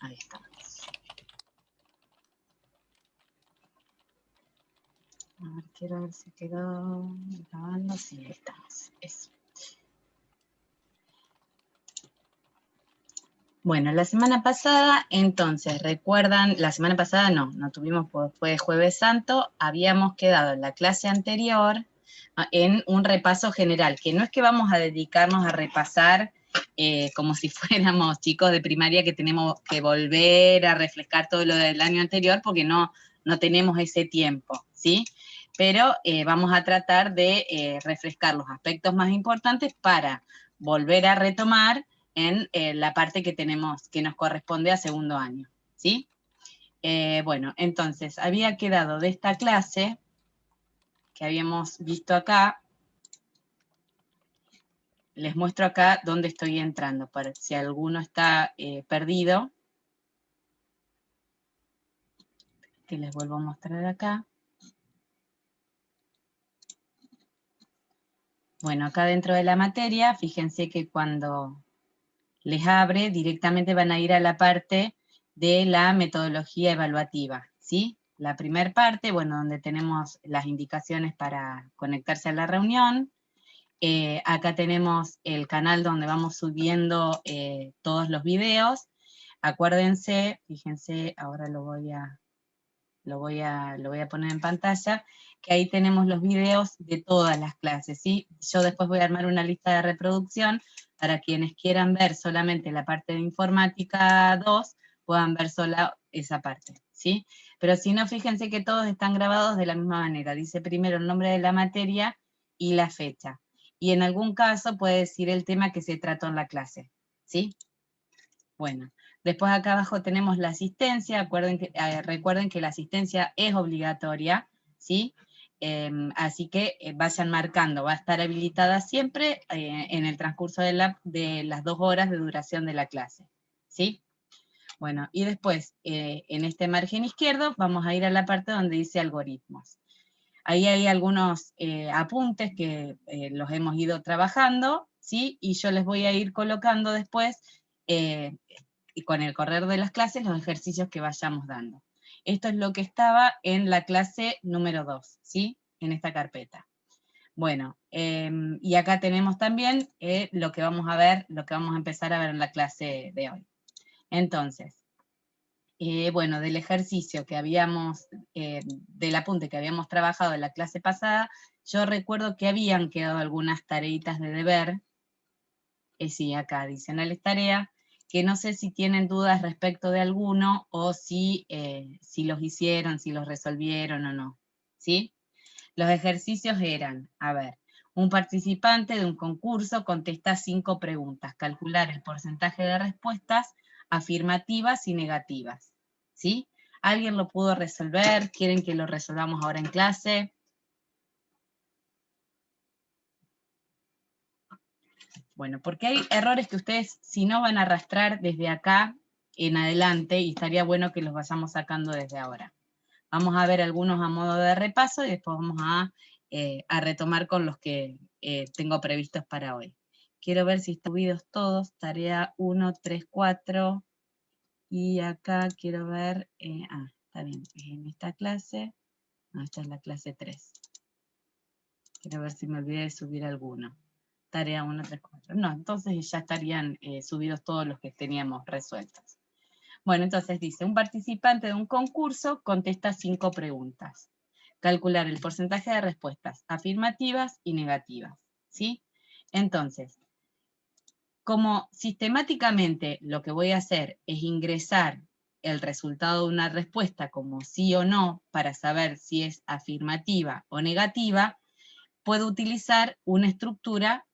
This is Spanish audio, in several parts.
Ahí está. A ver, quiero ver si quedó grabando. Sí, ahí estamos. Eso. Bueno, la semana pasada, entonces, recuerdan, la semana pasada no tuvimos, fue Jueves Santo, habíamos quedado en la clase anterior en un repaso general, que no es que vamos a dedicarnos a repasar como si fuéramos chicos de primaria que tenemos que volver a refrescar todo lo del año anterior, porque no tenemos ese tiempo, ¿sí? Pero vamos a tratar de refrescar los aspectos más importantes para volver a retomar en la parte que tenemos, que nos corresponde a segundo año, ¿sí? Bueno, entonces, había quedado de esta clase, que habíamos visto acá, les muestro acá dónde estoy entrando, para si alguno está perdido, que les vuelvo a mostrar acá. Bueno, acá dentro de la materia, fíjense que cuando les abre, directamente van a ir a la parte de la metodología evaluativa, ¿sí? La primera parte, bueno, donde tenemos las indicaciones para conectarse a la reunión. Acá tenemos el canal donde vamos subiendo todos los videos. Acuérdense, fíjense, ahora lo voy a poner en pantalla, que ahí tenemos los videos de todas las clases, ¿sí? Yo después voy a armar una lista de reproducción para quienes quieran ver solamente la parte de informática 2, puedan ver sola esa parte, ¿sí? Pero si no, fíjense que todos están grabados de la misma manera. Dice primero el nombre de la materia y la fecha. Y en algún caso puede decir el tema que se trató en la clase, ¿sí? Bueno, después acá abajo tenemos la asistencia. Recuerden que la asistencia es obligatoria, ¿sí? Así que vayan marcando, va a estar habilitada siempre en el transcurso de las 2 horas de duración de la clase, ¿sí? Bueno, y después, en este margen izquierdo, vamos a ir a la parte donde dice algoritmos. Ahí hay algunos apuntes que los hemos ido trabajando, ¿sí? Y yo les voy a ir colocando después, y con el correr de las clases, los ejercicios que vayamos dando. Esto es lo que estaba en la clase número 2, ¿sí? En esta carpeta. Bueno, y acá tenemos también lo que vamos a ver, lo que vamos a empezar a ver en la clase de hoy. Entonces, bueno, del ejercicio que habíamos, del apunte que habíamos trabajado en la clase pasada, yo recuerdo que habían quedado algunas tareitas de deber, sí, acá, adicionales tareas, que no sé si tienen dudas respecto de alguno, o si los hicieron, si los resolvieron o no, ¿sí? Los ejercicios eran, a ver, un participante de un concurso contesta 5 preguntas, calcular el porcentaje de respuestas afirmativas y negativas, ¿sí? ¿Alguien lo pudo resolver? ¿Quieren que lo resolvamos ahora en clase? Bueno, porque hay errores que ustedes, si no, van a arrastrar desde acá en adelante, y estaría bueno que los vayamos sacando desde ahora. Vamos a ver algunos a modo de repaso y después vamos a retomar con los que tengo previstos para hoy. Quiero ver si están subidos todos, tarea 1, 3, 4, y acá quiero ver, está bien, en esta clase, no, esta es la clase 3. Quiero ver si me olvidé de subir alguno. Tarea 1, 3, 4. No, entonces ya estarían subidos todos los que teníamos resueltos. Bueno, entonces dice, un participante de un concurso contesta 5 preguntas. Calcular el porcentaje de respuestas afirmativas y negativas, ¿sí? Entonces, como sistemáticamente lo que voy a hacer es ingresar el resultado de una respuesta como sí o no para saber si es afirmativa o negativa, puedo utilizar una estructura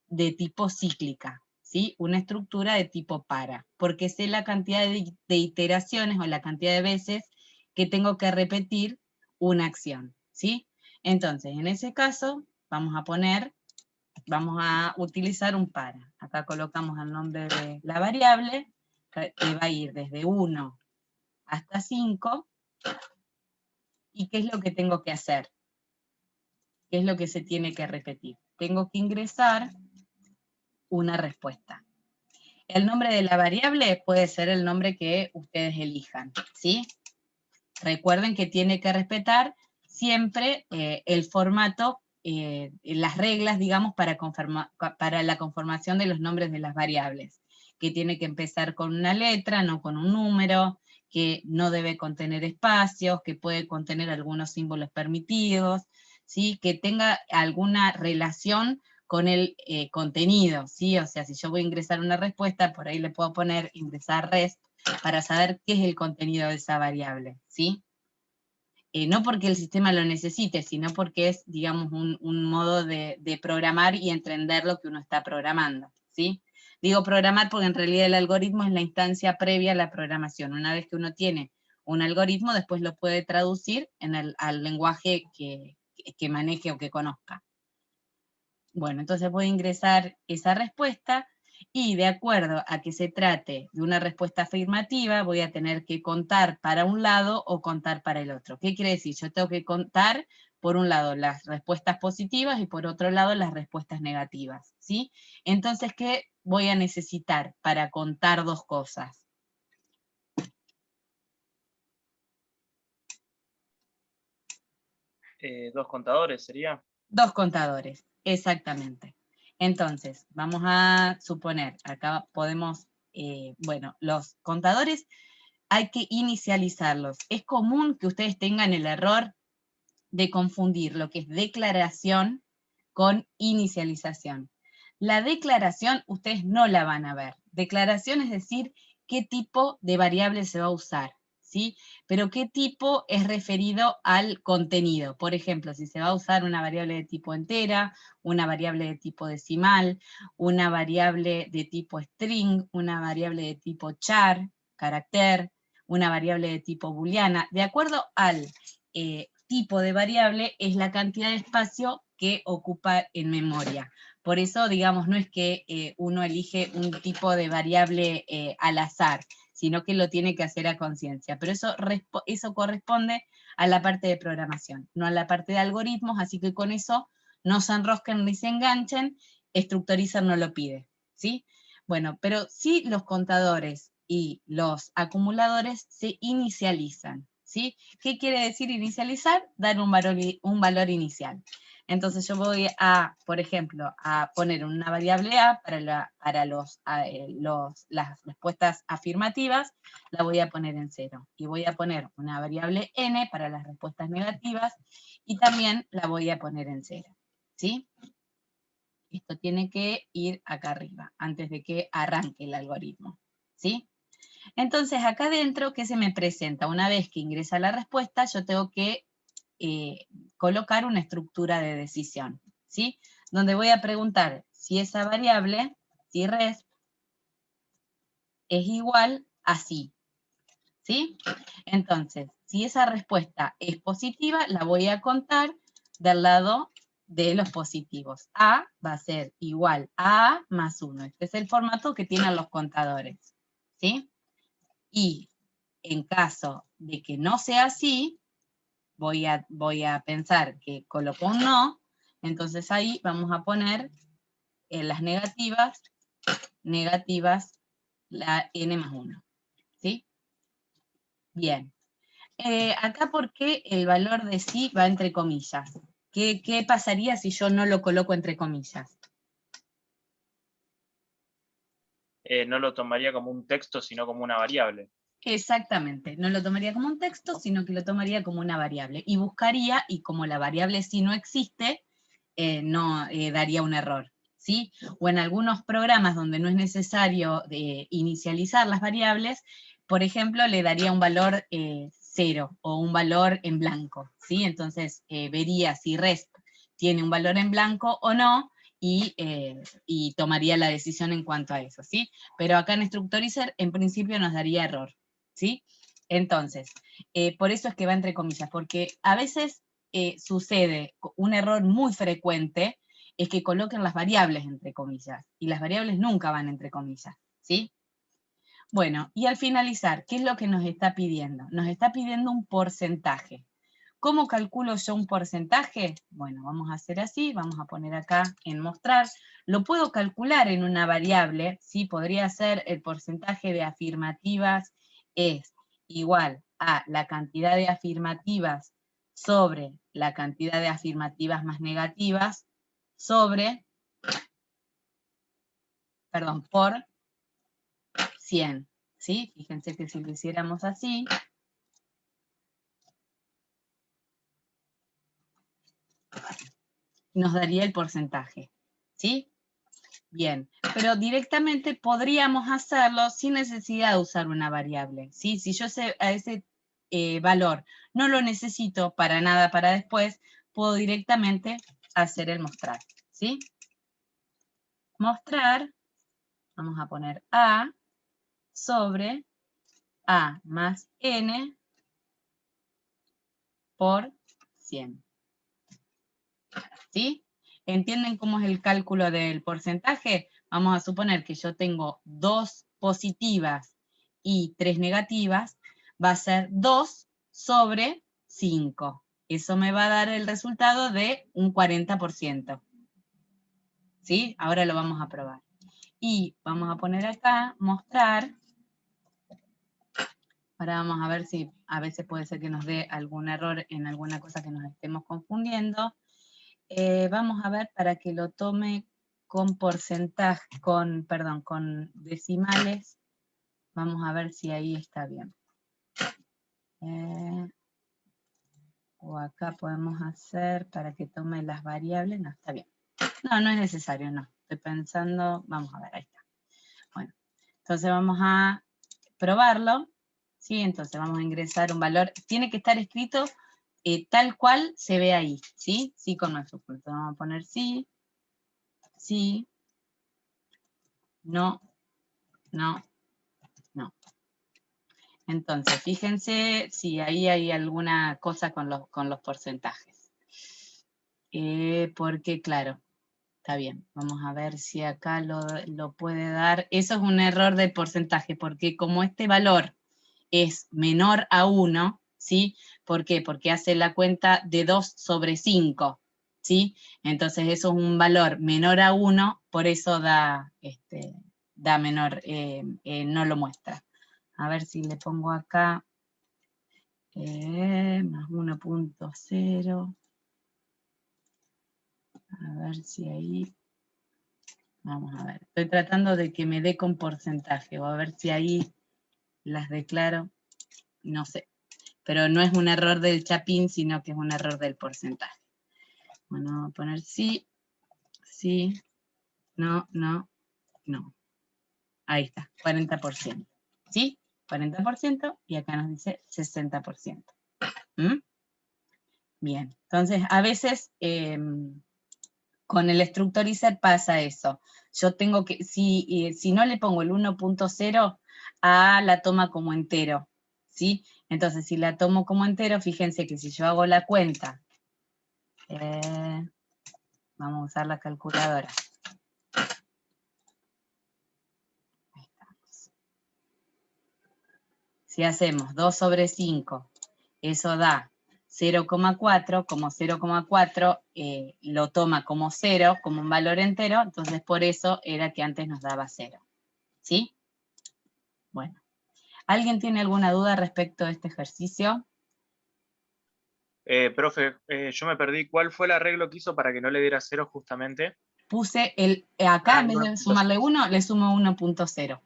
de tipo cíclica, ¿sí? Una estructura de tipo para, porque sé la cantidad de iteraciones o la cantidad de veces que tengo que repetir una acción, ¿sí? Entonces, en ese caso, vamos a utilizar un para. Acá colocamos el nombre de la variable, que va a ir desde 1 hasta 5, ¿y qué es lo que tengo que hacer? ¿Qué es lo que se tiene que repetir? Tengo que ingresar una respuesta. El nombre de la variable puede ser el nombre que ustedes elijan, ¿sí? Recuerden que tiene que respetar siempre el formato, las reglas, digamos, para la conformación de los nombres de las variables, que tiene que empezar con una letra, no con un número, que no debe contener espacios, que puede contener algunos símbolos permitidos, ¿sí? Que tenga alguna relación con el contenido, ¿sí? O sea, si yo voy a ingresar una respuesta, por ahí le puedo poner ingresar rest para saber qué es el contenido de esa variable, ¿sí? No porque el sistema lo necesite, sino porque es, digamos, un modo de programar y entender lo que uno está programando, ¿sí? Digo programar porque en realidad el algoritmo es la instancia previa a la programación. Una vez que uno tiene un algoritmo, después lo puede traducir al lenguaje que maneje o que conozca. Bueno, entonces voy a ingresar esa respuesta, y de acuerdo a que se trate de una respuesta afirmativa, voy a tener que contar para un lado o contar para el otro. ¿Qué quiere decir? Yo tengo que contar, por un lado, las respuestas positivas y por otro lado, las respuestas negativas, ¿sí? Entonces, ¿qué voy a necesitar para contar dos cosas? ¿Dos contadores sería? Dos contadores, exactamente. Entonces, vamos a suponer, acá podemos, bueno, los contadores hay que inicializarlos. Es común que ustedes tengan el error de confundir lo que es declaración con inicialización. La declaración ustedes no la van a ver. Declaración es decir, qué tipo de variable se va a usar, ¿sí? Pero qué tipo es referido al contenido. Por ejemplo, si se va a usar una variable de tipo entera, una variable de tipo decimal, una variable de tipo string, una variable de tipo char, carácter, una variable de tipo booleana, de acuerdo al tipo de variable es la cantidad de espacio que ocupa en memoria. Por eso, digamos, no es que uno elige un tipo de variable al azar, sino que lo tiene que hacer a conciencia. Pero eso corresponde a la parte de programación, no a la parte de algoritmos, así que con eso no se enrosquen ni se enganchen, Structorizr no lo pide, ¿sí? Bueno, pero sí los contadores y los acumuladores se inicializan, ¿sí? ¿Qué quiere decir inicializar? Dar un valor inicial. Entonces yo voy a, por ejemplo, a poner una variable A para las respuestas afirmativas, la voy a poner en 0. Y voy a poner una variable N para las respuestas negativas, y también la voy a poner en 0, ¿sí? Esto tiene que ir acá arriba, antes de que arranque el algoritmo, ¿sí? Entonces, acá adentro, ¿qué se me presenta? Una vez que ingresa la respuesta, yo tengo que colocar una estructura de decisión, ¿sí? Donde voy a preguntar si esa variable, si res, es igual a sí, ¿sí? Entonces, si esa respuesta es positiva, la voy a contar del lado de los positivos. A va a ser igual a A más 1. Este es el formato que tienen los contadores, ¿sí? Y en caso de que no sea así, voy a pensar que colocó un no, entonces ahí vamos a poner en las negativas, la n más 1, ¿sí? Bien. Acá, ¿por qué el valor de sí va entre comillas? ¿Qué pasaría si yo no lo coloco entre comillas? No lo tomaría como un texto, sino como una variable. Exactamente, no lo tomaría como un texto, sino que lo tomaría como una variable. Y buscaría, y como la variable sí no existe, no daría un error, ¿sí? O en algunos programas donde no es necesario inicializar las variables, por ejemplo, le daría un valor 0 o un valor en blanco, ¿sí? Entonces vería si rest tiene un valor en blanco o no, y tomaría la decisión en cuanto a eso, ¿sí? Pero acá en Structorizr, en principio, nos daría error, ¿sí? Entonces, por eso es que va entre comillas, porque a veces sucede un error muy frecuente, es que coloquen las variables entre comillas, y las variables nunca van entre comillas, ¿sí? Bueno, y al finalizar, ¿qué es lo que nos está pidiendo? Nos está pidiendo un porcentaje. ¿Cómo calculo yo un porcentaje? Bueno, vamos a hacer así, vamos a poner acá en mostrar. Lo puedo calcular en una variable, ¿sí? Podría ser el porcentaje de afirmativas es igual a la cantidad de afirmativas sobre la cantidad de afirmativas más negativas sobre, perdón, por 100, ¿sí? Fíjense que si lo hiciéramos así, nos daría el porcentaje, ¿sí? Bien, pero directamente podríamos hacerlo sin necesidad de usar una variable, ¿sí? Si yo a ese valor no lo necesito para nada para después, puedo directamente hacer el mostrar, ¿sí? Mostrar, vamos a poner A sobre A más N por 100, ¿sí? ¿Entienden cómo es el cálculo del porcentaje? Vamos a suponer que yo tengo 2 positivas y 3 negativas, va a ser 2 sobre 5. Eso me va a dar el resultado de un 40%. ¿Sí? Ahora lo vamos a probar. Y vamos a poner acá, mostrar. Ahora vamos a ver si a veces puede ser que nos dé algún error en alguna cosa que nos estemos confundiendo. Vamos a ver para que lo tome con porcentaje, con decimales. Vamos a ver si ahí está bien. O acá podemos hacer para que tome las variables. No, está bien. No, no es necesario, no. Estoy pensando, vamos a ver, ahí está. Bueno, entonces vamos a probarlo. ¿Sí? Entonces vamos a ingresar un valor. Tiene que estar escrito tal cual se ve ahí. ¿Sí? Sí con mayúsculas. Vamos a poner sí. Sí. No. No. No. Entonces, fíjense si ahí hay alguna cosa con los porcentajes. Porque, claro, está bien. Vamos a ver si acá lo puede dar. Eso es un error del porcentaje, porque como este valor es menor a 1, ¿sí? ¿Por qué? Porque hace la cuenta de 2 sobre 5, ¿sí? Entonces eso es un valor menor a 1, por eso da menor, no lo muestra. A ver si le pongo acá más 1.0. A ver si ahí, vamos a ver. Estoy tratando de que me dé con porcentaje, o a ver si ahí las declaro, no sé. Pero no es un error del chapín, sino que es un error del porcentaje. Bueno, vamos a poner sí, sí, no, no, no. Ahí está, 40%. ¿Sí? 40% y acá nos dice 60%. ¿Mm? Bien, entonces a veces con el structorizer pasa eso. Yo tengo que, si no le pongo el 1.0, A la toma como entero, ¿sí? Entonces, si la tomo como entero, fíjense que si yo hago la cuenta, vamos a usar la calculadora. Ahí estamos. Si hacemos 2 sobre 5, eso da 0,4, como 0,4 lo toma como 0, como un valor entero, entonces por eso era que antes nos daba 0. ¿Sí? Bueno. ¿Alguien tiene alguna duda respecto a este ejercicio? Profe, yo me perdí. ¿Cuál fue el arreglo que hizo para que no le diera 0 justamente? Puse acá en vez de sumarle 1, le sumo 1.0.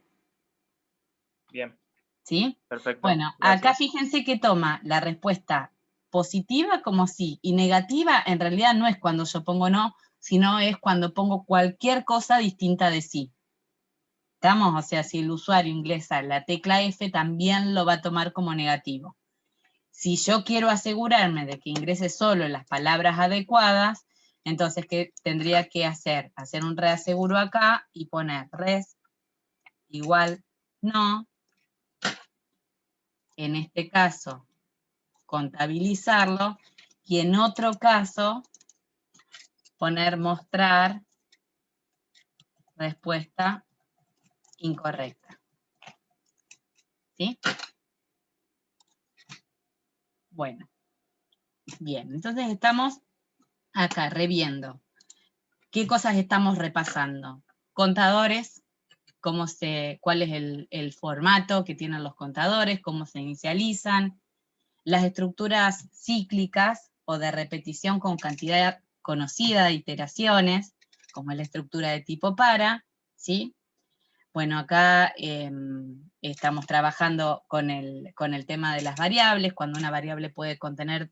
Bien. ¿Sí? Perfecto. Bueno, acá Gracias. fíjense que toma la respuesta positiva como sí, y negativa en realidad no es cuando yo pongo no, sino es cuando pongo cualquier cosa distinta de sí. ¿Estamos? O sea, si el usuario ingresa la tecla F, también lo va a tomar como negativo. Si yo quiero asegurarme de que ingrese solo las palabras adecuadas, entonces, ¿qué tendría que hacer? Hacer un reaseguro acá y poner res igual no. En este caso, contabilizarlo. Y en otro caso, poner mostrar respuesta incorrecta. ¿Sí? Bueno. Bien, entonces estamos acá reviendo. ¿Qué cosas estamos repasando? Contadores, cuál es el formato que tienen los contadores, cómo se inicializan, las estructuras cíclicas o de repetición con cantidad conocida de iteraciones, como es la estructura de tipo para, ¿sí? Bueno, acá estamos trabajando con el tema de las variables, cuando una variable puede contener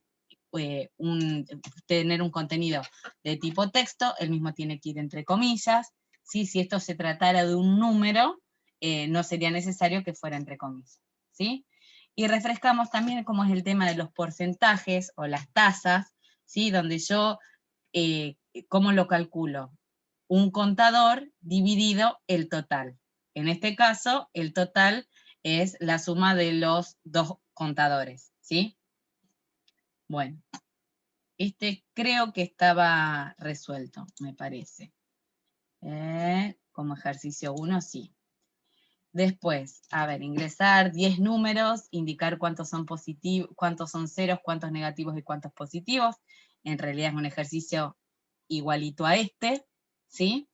tener un contenido de tipo texto, el mismo tiene que ir entre comillas, ¿sí? Si esto se tratara de un número, no sería necesario que fuera entre comillas, ¿sí? Y refrescamos también cómo es el tema de los porcentajes o las tasas, ¿sí? Donde yo, ¿cómo lo calculo? Un contador dividido el total. En este caso, el total es la suma de los dos contadores, ¿sí? Bueno, creo que estaba resuelto, me parece. Como ejercicio 1, sí. Después, a ver, ingresar 10 números, indicar cuántos son positivos, cuántos son ceros, cuántos negativos y cuántos positivos. En realidad es un ejercicio igualito a este, ¿sí?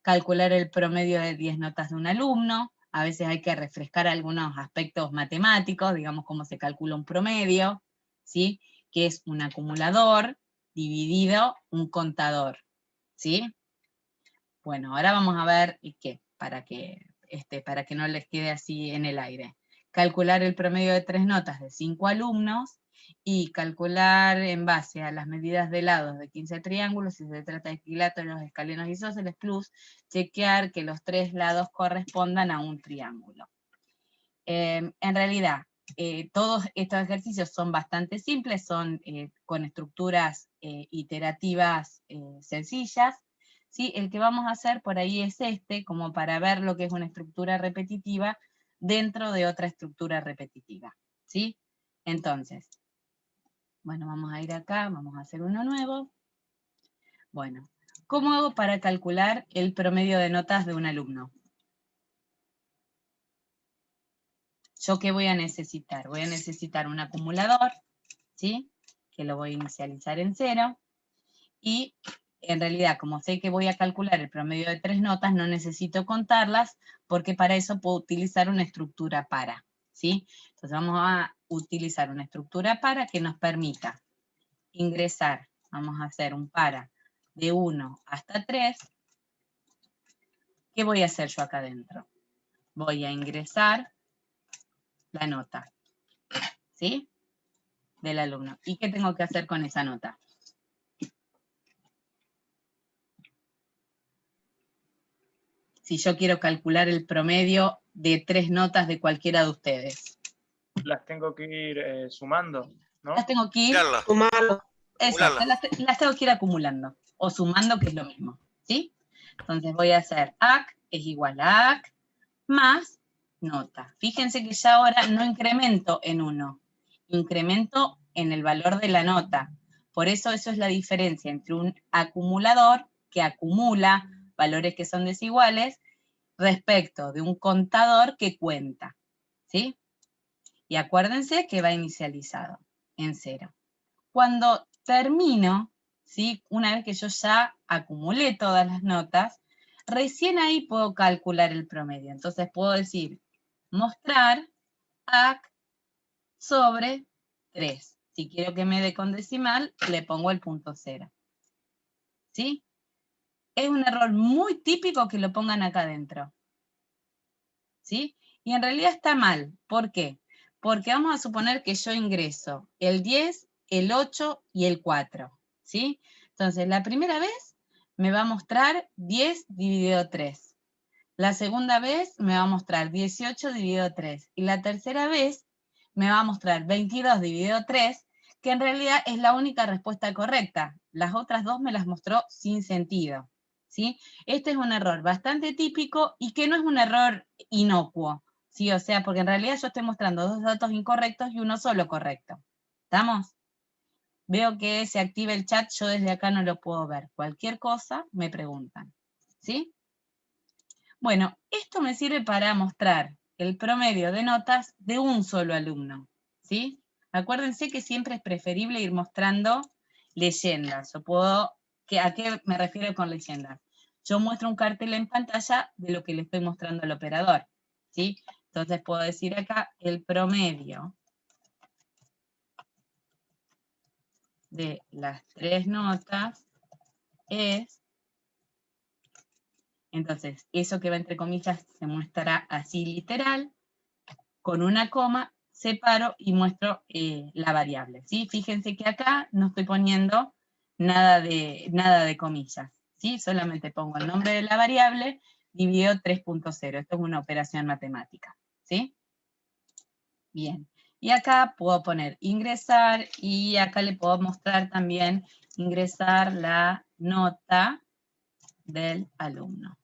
Calcular el promedio de 10 notas de un alumno. A veces hay que refrescar algunos aspectos matemáticos, digamos cómo se calcula un promedio, ¿sí? Que es un acumulador dividido un contador, ¿sí? Bueno, ahora vamos a ver qué, para que no les quede así en el aire. Calcular el promedio de 3 notas de 5 alumnos y calcular en base a las medidas de lados de 15 triángulos, si se trata de equiláteros, escalenos, isósceles, plus chequear que los 3 lados correspondan a un triángulo. En realidad, todos estos ejercicios son bastante simples, son con estructuras iterativas sencillas. ¿Sí? El que vamos a hacer por ahí es como para ver lo que es una estructura repetitiva dentro de otra estructura repetitiva. ¿Sí? Entonces, bueno, vamos a ir acá, vamos a hacer uno nuevo. Bueno, ¿cómo hago para calcular el promedio de notas de un alumno? ¿Yo qué voy a necesitar? Voy a necesitar un acumulador, ¿sí? Que lo voy a inicializar en 0. Y en realidad, como sé que voy a calcular el promedio de 3 notas, no necesito contarlas, porque para eso puedo utilizar una estructura para, ¿sí? Entonces vamos a utilizar una estructura para que nos permita ingresar, vamos a hacer un para de 1 hasta 3. ¿Qué voy a hacer yo acá adentro? Voy a ingresar la nota, ¿sí? Del alumno. ¿Y qué tengo que hacer con esa nota? Si yo quiero calcular el promedio de 3 notas de cualquiera de ustedes. Las tengo que ir sumando, ¿no? Las tengo que ir Sumarlo. exacto, las tengo que ir acumulando o sumando, que es lo mismo, ¿sí? Entonces voy a hacer AC es igual a AC más nota. Fíjense que ya ahora no incremento en 1, incremento en el valor de la nota. Por eso es la diferencia entre un acumulador que acumula valores que son desiguales respecto de un contador que cuenta, ¿sí? Y acuérdense que va inicializado en 0. Cuando termino, ¿sí? Una vez que yo ya acumulé todas las notas, recién ahí puedo calcular el promedio. Entonces puedo decir, mostrar AC sobre 3. Si quiero que me dé con decimal, le pongo el punto 0. ¿Sí? Es un error muy típico que lo pongan acá adentro. ¿Sí? Y en realidad está mal. ¿Por qué? Porque vamos a suponer que yo ingreso el 10, el 8 y el 4. ¿Sí? Entonces, la primera vez me va a mostrar 10 dividido 3. La segunda vez me va a mostrar 18 dividido 3. Y la tercera vez me va a mostrar 22 dividido 3, que en realidad es la única respuesta correcta. Las otras dos me las mostró sin sentido. ¿Sí? Este es un error bastante típico y que no es un error inocuo, ¿sí? O sea, porque en realidad yo estoy mostrando dos datos incorrectos y uno solo correcto. ¿Estamos? Veo que se activa el chat, yo desde acá no lo puedo ver. Cualquier cosa me preguntan, ¿sí? Bueno, esto me sirve para mostrar el promedio de notas de un solo alumno, ¿sí? Acuérdense que siempre es preferible ir mostrando leyendas. ¿A qué me refiero con leyendas? Yo muestro un cartel en pantalla de lo que le estoy mostrando al operador, ¿sí? Entonces puedo decir acá, el promedio de las 3 notas es, entonces, eso que va entre comillas se muestra así literal, con una coma, separo y muestro la variable, ¿sí? Fíjense que acá no estoy poniendo nada de comillas, ¿sí? Solamente pongo el nombre de la variable dividido 3.0. Esto es una operación matemática, ¿sí? Bien. Y acá puedo poner ingresar y acá le puedo mostrar también ingresar la nota del alumno.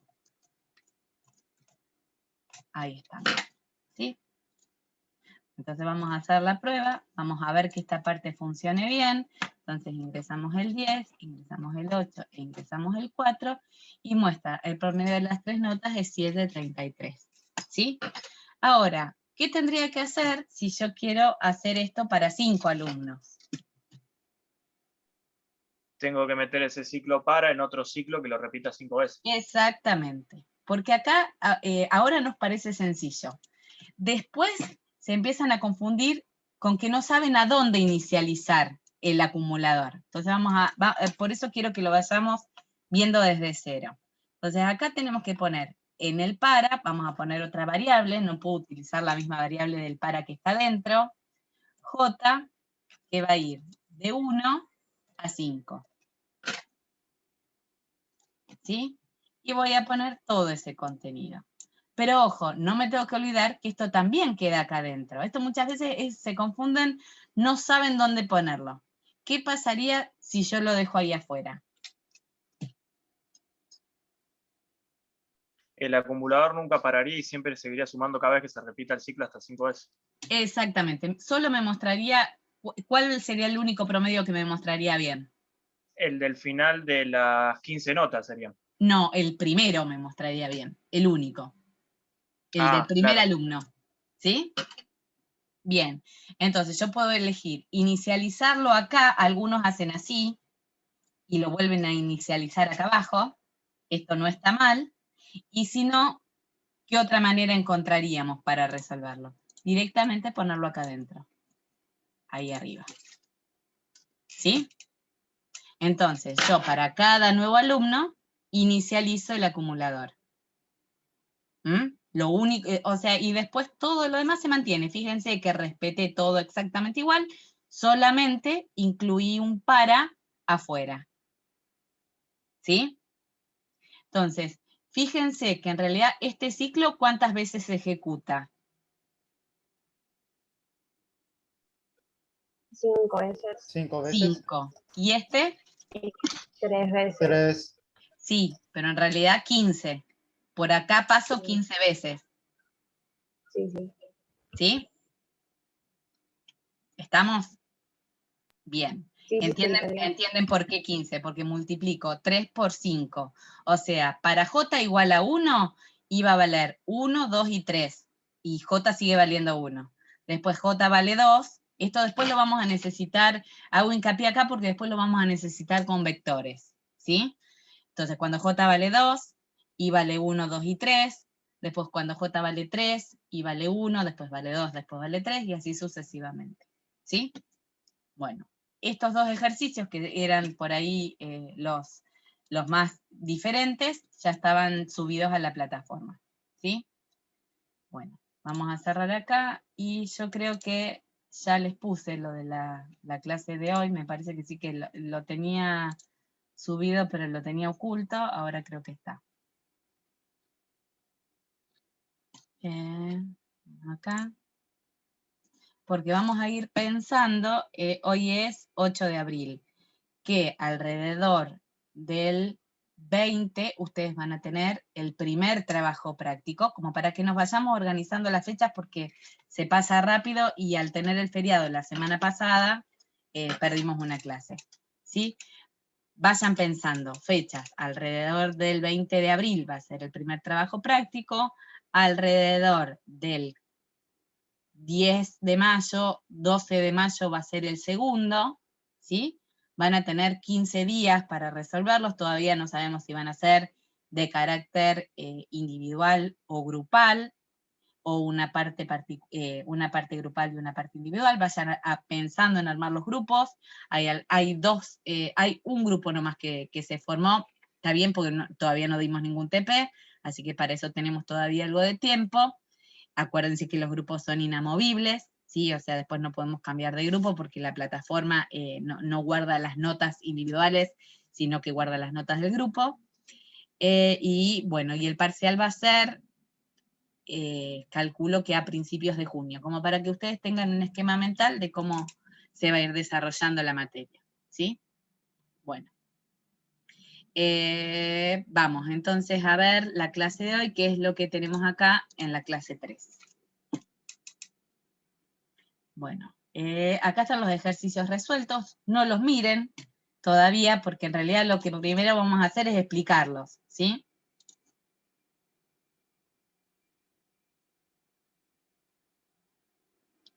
Ahí está, ¿sí? Entonces vamos a hacer la prueba, vamos a ver que esta parte funcione bien. Entonces ingresamos el 10, ingresamos el 8 e ingresamos el 4 y muestra el promedio de las 3 notas es 7.33, ¿sí? Ahora, ¿qué tendría que hacer si yo quiero hacer esto para 5 alumnos? Tengo que meter ese ciclo para en otro ciclo que lo repita 5 veces. Exactamente, porque acá ahora nos parece sencillo. Después se empiezan a confundir con que no saben a dónde inicializar el acumulador. Entonces por eso quiero que lo vayamos viendo desde cero. Entonces acá tenemos que poner en el para, vamos a poner otra variable, no puedo utilizar la misma variable del para que está dentro, j, que va a ir de 1 a 5. ¿Sí? Y voy a poner todo ese contenido. Pero ojo, no me tengo que olvidar que esto también queda acá adentro. Esto muchas veces se confunden, no saben dónde ponerlo. ¿Qué pasaría si yo lo dejo ahí afuera? El acumulador nunca pararía y siempre seguiría sumando cada vez que se repita el ciclo hasta 5 veces. Exactamente. Solo me mostraría, ¿cuál sería el único promedio que me mostraría bien? El del final de las 15 notas sería. No, el primero me mostraría bien, el único. El del primer Claro. alumno. ¿Sí? Bien, entonces yo puedo elegir inicializarlo acá, algunos hacen así, y lo vuelven a inicializar acá abajo, esto no está mal, y si no, ¿qué otra manera encontraríamos para resolverlo? Directamente ponerlo acá adentro, ahí arriba. ¿Sí? Entonces, yo para cada nuevo alumno, inicializo el acumulador. Lo único, o sea, y después todo lo demás se mantiene. Fíjense que respeté todo exactamente igual, solamente incluí un para afuera. ¿Sí? Entonces, fíjense que en realidad este ciclo, ¿cuántas veces se ejecuta? 5 veces. 5 veces. 5. ¿Y este? 3 veces. 3. Sí, pero en realidad 15. Por acá paso 15 veces. Sí, sí. ¿Sí? ¿Estamos? Bien. Sí, sí, ¿Entienden por qué 15? Porque multiplico 3 por 5. O sea, para j igual a 1, iba a valer 1, 2 y 3. Y j sigue valiendo 1. Después j vale 2. Esto después lo vamos a necesitar, hago hincapié acá porque después lo vamos a necesitar con vectores. ¿Sí? Entonces, cuando j vale 2, y vale 1, 2 y 3. Después cuando j vale 3, y vale 1, después vale 2, después vale 3, y así sucesivamente. ¿Sí? Bueno, estos dos ejercicios que eran por ahí los más diferentes, ya estaban subidos a la plataforma. ¿Sí? Bueno, vamos a cerrar acá, y yo creo que ya les puse lo de la clase de hoy, me parece que sí que lo tenía subido, pero lo tenía oculto, ahora creo que está. Acá. Porque vamos a ir pensando, hoy es 8 de abril, que alrededor del 20 ustedes van a tener el primer trabajo práctico, como para que nos vayamos organizando las fechas, porque se pasa rápido y al tener el feriado la semana pasada, perdimos una clase. ¿Sí? Vayan pensando, fechas, alrededor del 20 de abril va a ser el primer trabajo práctico, alrededor del 10 de mayo, 12 de mayo va a ser el segundo, ¿sí? Van a tener 15 días para resolverlos, todavía no sabemos si van a ser de carácter individual o grupal, o una parte grupal y una parte individual. Vayan pensando en armar los grupos. Hay un grupo nomás que se formó, está bien porque todavía no dimos ningún TP, así que para eso tenemos todavía algo de tiempo. Acuérdense que los grupos son inamovibles, ¿sí? O sea, después no podemos cambiar de grupo porque la plataforma no guarda las notas individuales, sino que guarda las notas del grupo. Y bueno, y el parcial va a ser, calculo que a principios de junio, como para que ustedes tengan un esquema mental de cómo se va a ir desarrollando la materia, ¿sí? Bueno. Vamos entonces a ver la clase de hoy, qué es lo que tenemos acá en la clase 3. Bueno, acá están los ejercicios resueltos, no los miren todavía, porque en realidad lo que primero vamos a hacer es explicarlos, ¿sí?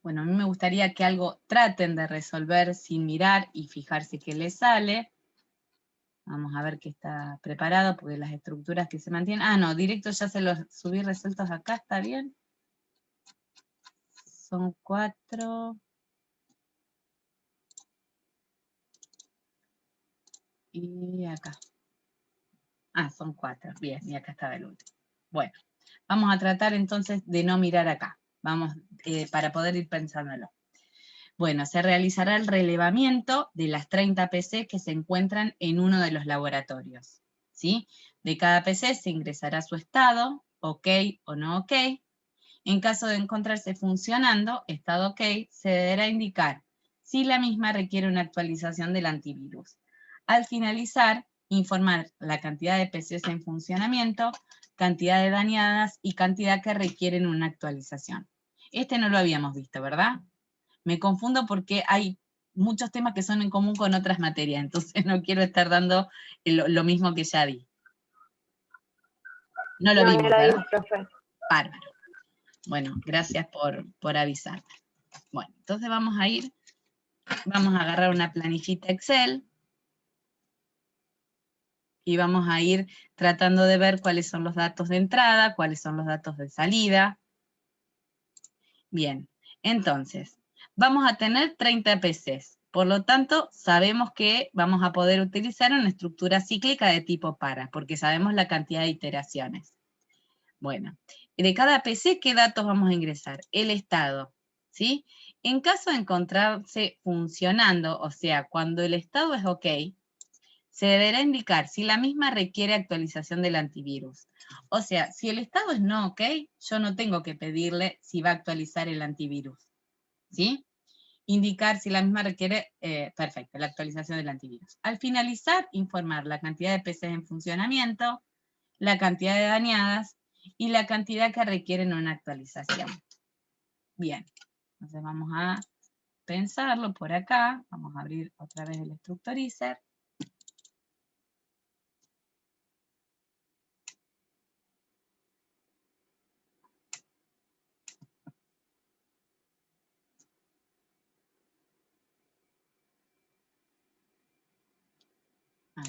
Bueno, a mí me gustaría que algo traten de resolver sin mirar y fijarse qué les sale. Vamos a ver qué está preparado, porque las estructuras que se mantienen... Ah, no, directo ya se los subí resueltos acá, ¿está bien? Son 4... Y acá. Ah, son 4, bien, y acá estaba el último. Bueno, vamos a tratar entonces de no mirar acá. Vamos, para poder ir pensándolo. Bueno, se realizará el relevamiento de las 30 PC que se encuentran en uno de los laboratorios, ¿sí? De cada PC se ingresará su estado, ok o no ok. En caso de encontrarse funcionando, estado ok, se deberá indicar si la misma requiere una actualización del antivirus. Al finalizar, informar la cantidad de PCs en funcionamiento, cantidad de dañadas y cantidad que requieren una actualización. Este no lo habíamos visto, ¿verdad? Me confundo porque hay muchos temas que son en común con otras materias, entonces no quiero estar dando lo mismo que ya di. No lo No, vimos, ya lo ¿verdad? vimos, profe. Bárbaro. Bueno, gracias por avisarme. Bueno, entonces vamos a agarrar una planillita Excel y vamos a ir tratando de ver cuáles son los datos de entrada, cuáles son los datos de salida. Bien, entonces, vamos a tener 30 PCs. Por lo tanto, sabemos que vamos a poder utilizar una estructura cíclica de tipo para, porque sabemos la cantidad de iteraciones. Bueno, de cada PC, ¿qué datos vamos a ingresar? El estado, ¿sí? En caso de encontrarse funcionando, o sea, cuando el estado es ok, se deberá indicar si la misma requiere actualización del antivirus. O sea, si el estado es no ok, yo no tengo que pedirle si va a actualizar el antivirus, ¿sí? Indicar si la misma requiere, perfecto, la actualización del antivirus. Al finalizar, informar la cantidad de PCs en funcionamiento, la cantidad de dañadas y la cantidad que requieren una actualización. Bien, entonces vamos a pensarlo por acá. Vamos a abrir otra vez el Structurizr.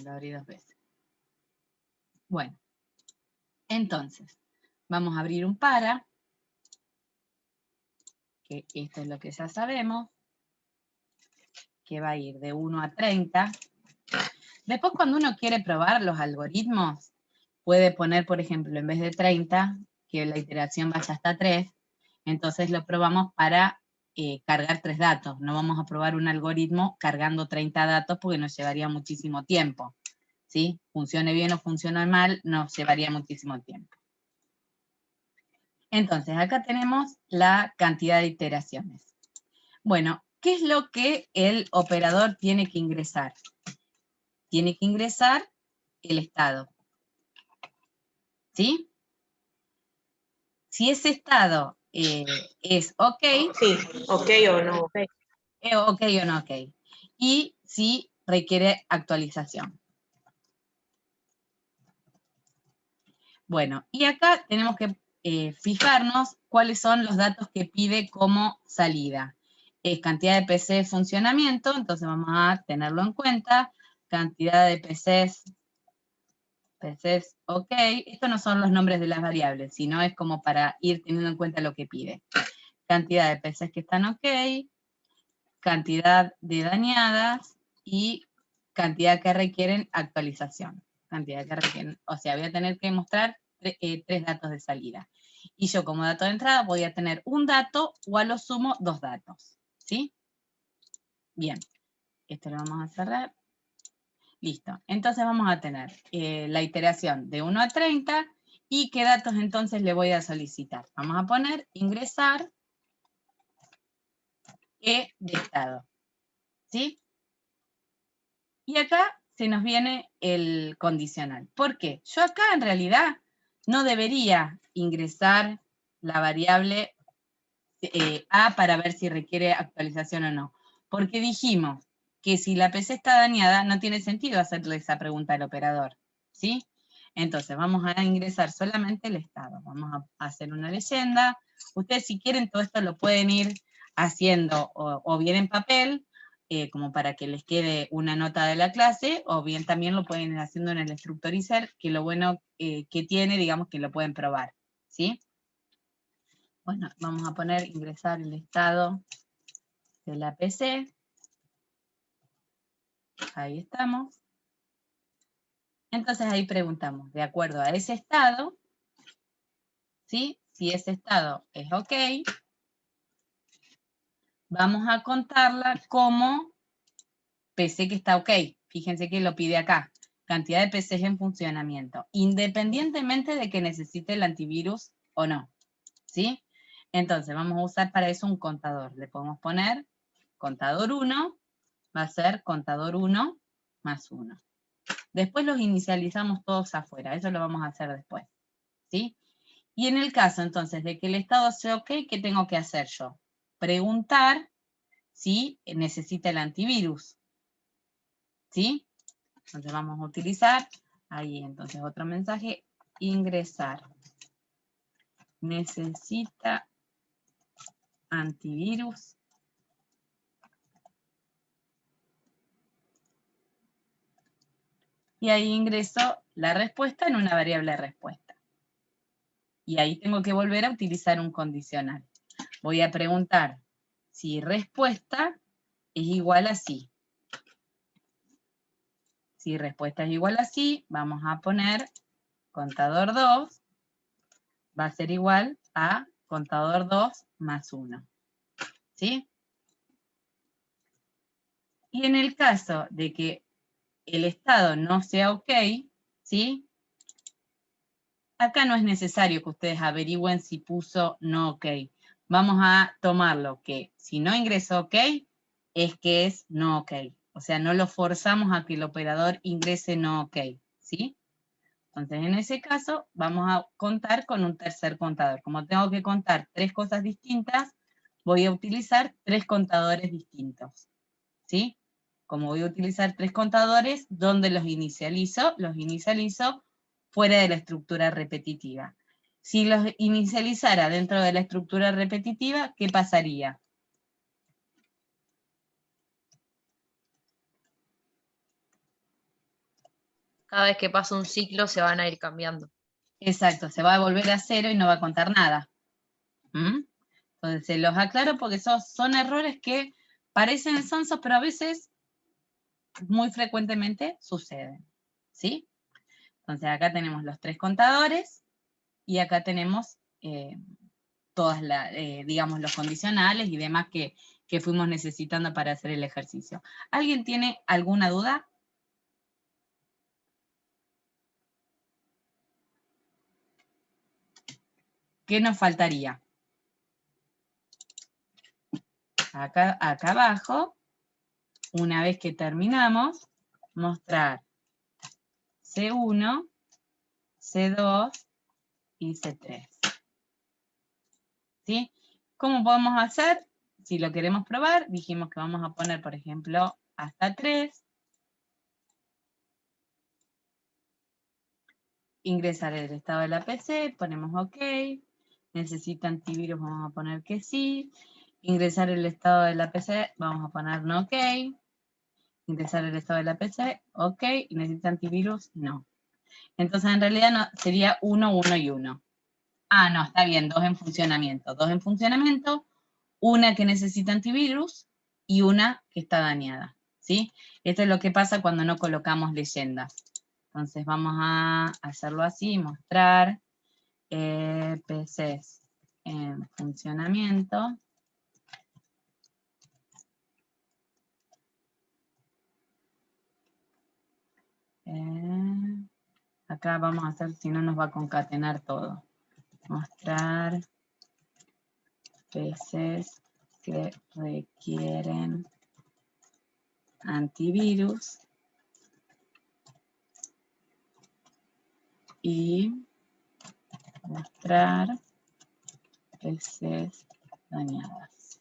Lo abrí 2 veces. Bueno, entonces, vamos a abrir un para, que esto es lo que ya sabemos, que va a ir de 1 a 30. Después, cuando uno quiere probar los algoritmos, puede poner, por ejemplo, en vez de 30, que la iteración vaya hasta 3, entonces lo probamos para cargar 3 datos. No vamos a probar un algoritmo cargando 30 datos porque nos llevaría muchísimo tiempo, ¿sí? Funcione bien o funcione mal, nos llevaría muchísimo tiempo. Entonces, acá tenemos la cantidad de iteraciones. Bueno, ¿qué es lo que el operador tiene que ingresar? Tiene que ingresar el estado, ¿sí? Si ese estado es ok, Sí, ok o no. Ok. ok o no ok. Y si requiere actualización. Bueno, y acá tenemos que fijarnos cuáles son los datos que pide como salida. Es cantidad de PC de funcionamiento, entonces vamos a tenerlo en cuenta. Cantidad de PCs, ok. Estos no son los nombres de las variables, sino es como para ir teniendo en cuenta lo que pide. Cantidad de PCs que están ok, cantidad de dañadas y cantidad que requieren actualización. Cantidad que requieren, o sea, voy a tener que mostrar tres datos de salida. Y yo como dato de entrada voy a tener un dato o a lo sumo 2 datos. ¿Sí? Bien. Esto lo vamos a cerrar. Listo. Entonces vamos a tener la iteración de 1 a 30 y qué datos entonces le voy a solicitar. Vamos a poner ingresar E de estado. ¿Sí? Y acá se nos viene el condicional. ¿Por qué? Yo acá en realidad no debería ingresar la variable A para ver si requiere actualización o no. Porque dijimos que si la PC está dañada no tiene sentido hacerle esa pregunta al operador. ¿Sí? Entonces vamos a ingresar solamente el estado. Vamos a hacer una leyenda. Ustedes si quieren todo esto lo pueden ir haciendo o bien en papel, como para que les quede una nota de la clase, o bien también lo pueden ir haciendo en el Structorizer, que lo bueno que tiene, digamos que lo pueden probar. ¿Sí? Bueno, vamos a poner ingresar el estado de la PC. Ahí estamos. Entonces ahí preguntamos, de acuerdo a ese estado, ¿sí? Si ese estado es ok, vamos a contarla como PC que está ok. Fíjense que lo pide acá. Cantidad de PCs en funcionamiento, independientemente de que necesite el antivirus o no. ¿Sí? Entonces vamos a usar para eso un contador. Le podemos poner contador 1, va a ser contador 1 más 1. Después los inicializamos todos afuera, eso lo vamos a hacer después. ¿Sí? Y en el caso entonces de que el estado sea ok, ¿qué tengo que hacer yo? Preguntar si necesita el antivirus. ¿Sí? Entonces vamos a utilizar, ahí entonces otro mensaje, ingresar. Necesita antivirus. Y ahí ingreso la respuesta en una variable de respuesta. Y ahí tengo que volver a utilizar un condicional. Voy a preguntar si respuesta es igual a sí. Si respuesta es igual a sí, vamos a poner contador 2 va a ser igual a contador 2 más 1. ¿Sí? Y en el caso de que el estado no sea ok, ¿sí? Acá no es necesario que ustedes averigüen si puso no ok. Vamos a tomarlo que si no ingresó ok, es que es no ok. O sea, no lo forzamos a que el operador ingrese no ok, ¿sí? Entonces, en ese caso, vamos a contar con un tercer contador. Como tengo que contar 3 cosas distintas, voy a utilizar 3 contadores distintos, ¿sí? Como voy a utilizar 3 contadores, ¿dónde los inicializo? Los inicializo fuera de la estructura repetitiva. Si los inicializara dentro de la estructura repetitiva, ¿qué pasaría? Cada vez que pasa un ciclo se van a ir cambiando. Exacto, se va a volver a 0 y no va a contar nada. ¿Mm? Entonces se los aclaro porque son errores que parecen sonsos, pero a veces, muy frecuentemente, suceden. ¿Sí? Entonces acá tenemos los 3 contadores y acá tenemos todas digamos, los condicionales y demás que fuimos necesitando para hacer el ejercicio. ¿Alguien tiene alguna duda? ¿Qué nos faltaría? Acá abajo, una vez que terminamos, mostrar C1, C2 y C3. ¿Sí? ¿Cómo podemos hacer? Si lo queremos probar, dijimos que vamos a poner, por ejemplo, hasta 3. Ingresar el estado de la PC, ponemos OK. necesita antivirus, vamos a poner que sí. Ingresar el estado de la PC, vamos a poner no ok. Ingresar el estado de la PC, ok. ¿Y necesita antivirus? No. Entonces en realidad no, sería 1, 1 y 1. Ah, no, está bien, 2 en funcionamiento. 2 en funcionamiento, una que necesita antivirus y una que está dañada, ¿sí? Esto es lo que pasa cuando no colocamos leyendas. Entonces vamos a hacerlo así, mostrar PCs en funcionamiento. Acá vamos a hacer, si no nos va a concatenar todo. Mostrar PCs que requieren antivirus y mostrar PCs dañadas.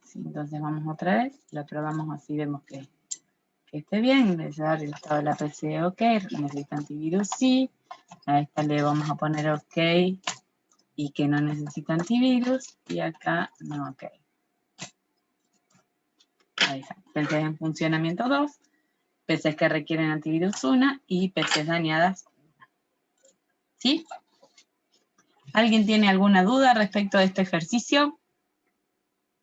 Sí, entonces vamos otra vez, lo probamos así, vemos que esté bien. Ingresar el estado de la PC, ok. Necesita antivirus, sí. A esta le vamos a poner ok y que no necesita antivirus. Y acá no ok. Ahí está. PCs en funcionamiento 2. PCs que requieren antivirus 1 y PCs dañadas 1. ¿Sí? ¿Alguien tiene alguna duda respecto de este ejercicio?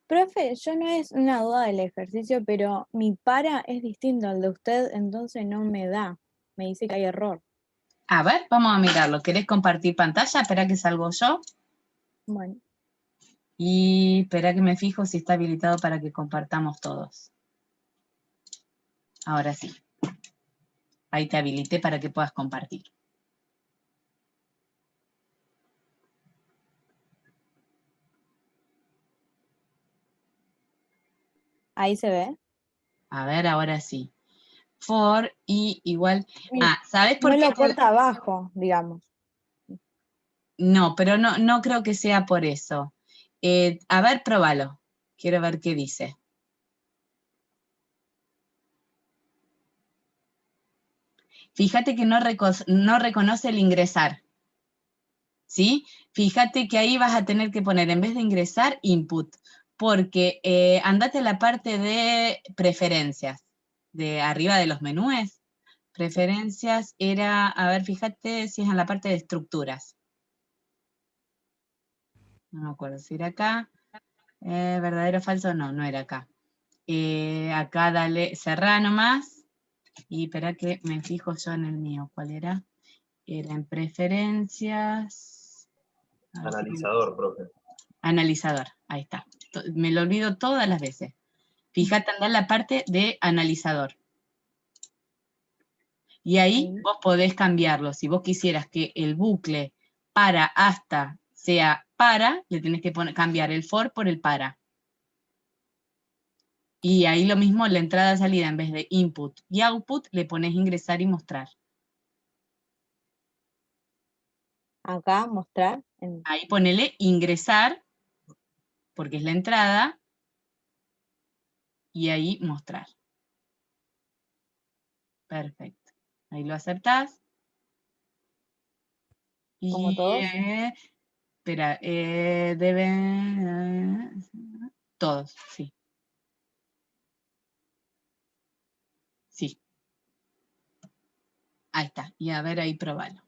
Profe, yo no es una duda del ejercicio, pero mi para es distinto al de usted, entonces no me da. Me dice que hay error. A ver, vamos a mirarlo. ¿Querés compartir pantalla? Espera que salgo yo. Bueno, Y espera que me fijo si está habilitado para que compartamos todos. Ahora sí. Ahí te habilité para que puedas compartir. ahí se ve. A ver, ahora sí. For y igual. Sí, ¿Sabes por no qué? lo corta abajo, digamos. No, pero no creo que sea por eso. A ver, próbalo. Quiero ver qué dice. Fíjate que no reconoce el ingresar. ¿Sí? Fíjate que ahí vas a tener que poner, en vez de ingresar, input. Porque andate a la parte de preferencias. De arriba de los menús. Preferencias era, a ver, fíjate si es en la parte de estructuras. No me acuerdo si era acá. ¿Verdadero o falso? No, no era acá. Acá dale, cerrá nomás. Y espera que me fijo yo en el mío. ¿Cuál era? Era en preferencias. Analizador, profe. Analizador, ahí está. Me lo olvido todas las veces. Fíjate, anda en la parte de analizador. Y ahí vos podés cambiarlo. Si vos quisieras que el bucle para hasta sea para, le tenés que cambiar el for por el para. Y ahí lo mismo, la entrada-salida, en vez de input y output, le pones ingresar y mostrar. Acá, mostrar. Ahí ponele ingresar, porque es la entrada, y ahí mostrar. Perfecto. Ahí lo aceptás. ¿Como Y, todos? espera, deben... todos, sí. Sí. Ahí está. Y a ver, ahí probalo.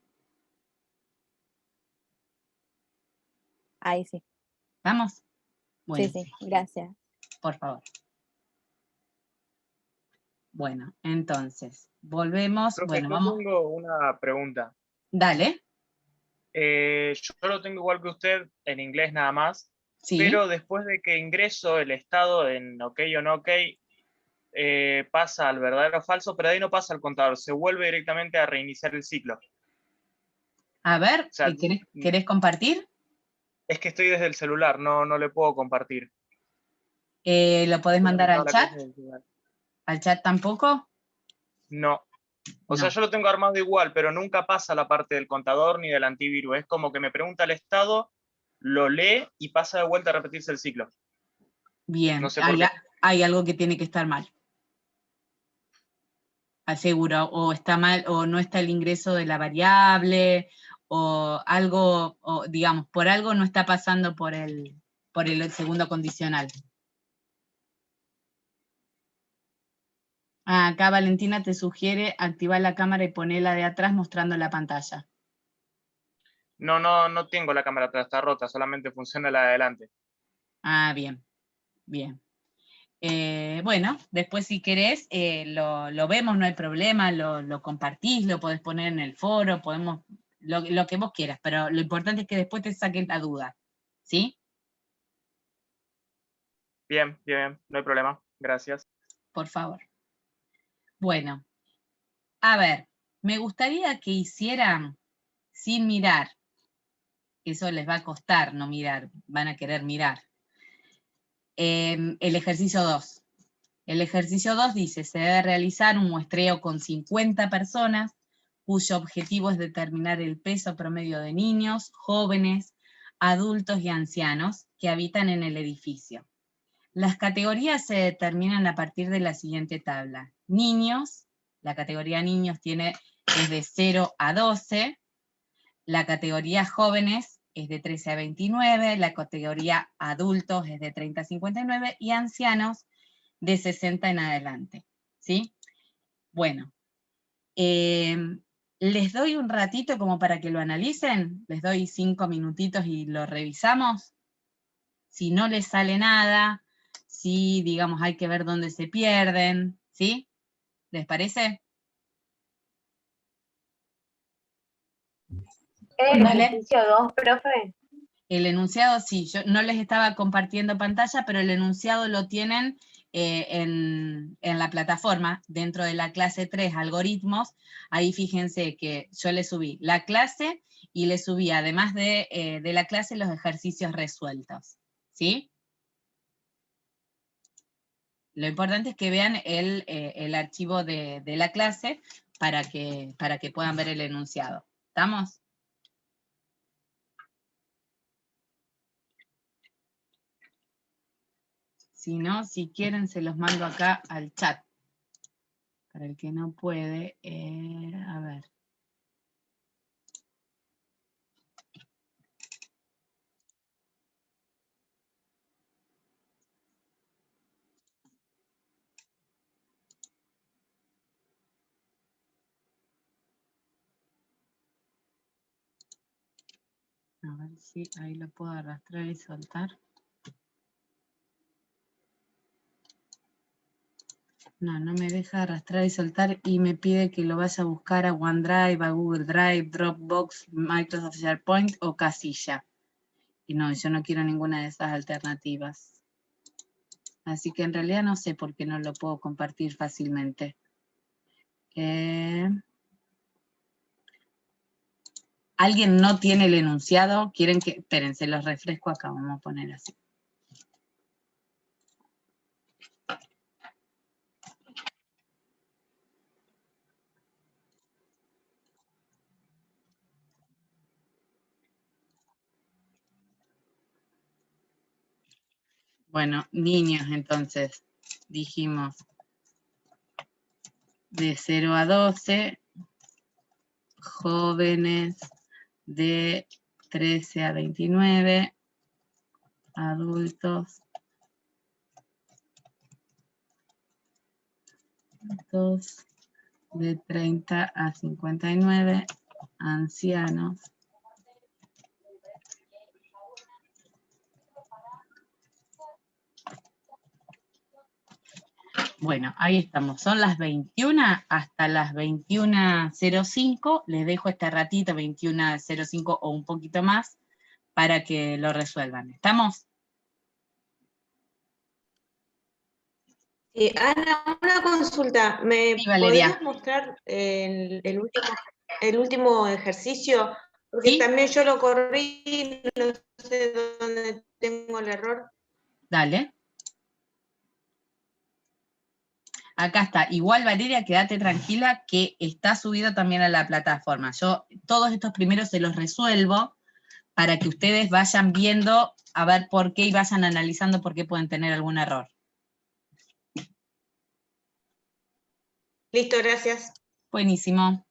Ahí sí. ¿Vamos? Bueno, Sí, gracias. por favor. Bueno, entonces, volvemos. Profe, Bueno, yo vamos. tengo una pregunta. Dale. Yo lo tengo igual que usted, en inglés nada más, Sí. pero después de que ingreso el estado en OK o no OK, pasa al verdadero o falso, pero de ahí no pasa al contador, se vuelve directamente a reiniciar el ciclo. A ver, O sea, ¿querés compartir? es que estoy desde el celular, no le puedo compartir. ¿Lo podés mandar al chat? celular. ¿Al chat tampoco? No. O sea, No. yo lo tengo armado igual, pero nunca pasa la parte del contador ni del antivirus. Es como que me pregunta el estado, lo lee y pasa de vuelta a repetirse el ciclo. Bien, No sé por qué. hay algo que tiene que estar mal. Seguro, o está mal, o no está el ingreso de la variable, o algo, o digamos, por algo no está pasando por el segundo condicional. Acá Valentina te sugiere activar la cámara y ponerla de atrás mostrando la pantalla. No tengo la cámara atrás, está rota, solamente funciona la de adelante. Bien, bien. Bueno, después si querés, lo vemos, no hay problema, lo compartís, lo podés poner en el foro, podemos, lo que vos quieras, pero lo importante es que después te saquen la duda, ¿sí? Bien, no hay problema, gracias. Por favor. Bueno, a ver, me gustaría que hicieran sin mirar, eso les va a costar no mirar, van a querer mirar. El ejercicio 2. El ejercicio 2 dice, se debe realizar un muestreo con 50 personas, cuyo objetivo es determinar el peso promedio de niños, jóvenes, adultos y ancianos que habitan en el edificio. Las categorías se determinan a partir de la siguiente tabla. Niños, la categoría niños tiene desde 0 a 12, la categoría jóvenes es de 13 a 29, la categoría adultos es de 30 a 59 y ancianos de 60 en adelante, ¿sí? Bueno, les doy un ratito como para que lo analicen, les doy 5 minutitos y lo revisamos. Si no les sale nada, si, digamos, hay que ver dónde se pierden, ¿sí? ¿Les parece? ¿El Dale. ejercicio 2, profe? El enunciado, sí, yo no les estaba compartiendo pantalla, pero el enunciado lo tienen en la plataforma, dentro de la clase 3, algoritmos. Ahí fíjense que yo le subí la clase y le subí, además de la clase, los ejercicios resueltos, ¿sí? Lo importante es que vean el archivo de la clase para que puedan ver el enunciado. ¿Estamos? Si no, si quieren, se los mando acá al chat. Para el que no puede, a ver. A ver si ahí lo puedo arrastrar y soltar. No me deja arrastrar y soltar y me pide que lo vaya a buscar a OneDrive, a Google Drive, Dropbox, Microsoft SharePoint o Casilla. Y no, yo no quiero ninguna de esas alternativas. Así que en realidad no sé por qué no lo puedo compartir fácilmente. ¿Alguien no tiene el enunciado? ¿Quieren que...? Espérense, los refresco acá, vamos a poner así. Bueno, niños entonces, dijimos de 0 a 12, jóvenes de 13 a 29, adultos de 30 a 59, ancianos. Bueno, ahí estamos, son las 21 hasta las 21:05, les dejo este ratito, 21:05 o un poquito más, para que lo resuelvan. ¿Estamos? Ana, una consulta. ¿Me Sí, Valeria. podrías mostrar el último ejercicio? Porque ¿Sí? también yo lo corrí, no sé dónde tengo el error. Dale. Acá está. Igual, Valeria, quédate tranquila que está subido también a la plataforma. Yo todos estos primeros se los resuelvo para que ustedes vayan viendo a ver por qué y vayan analizando por qué pueden tener algún error. Listo, gracias. Buenísimo.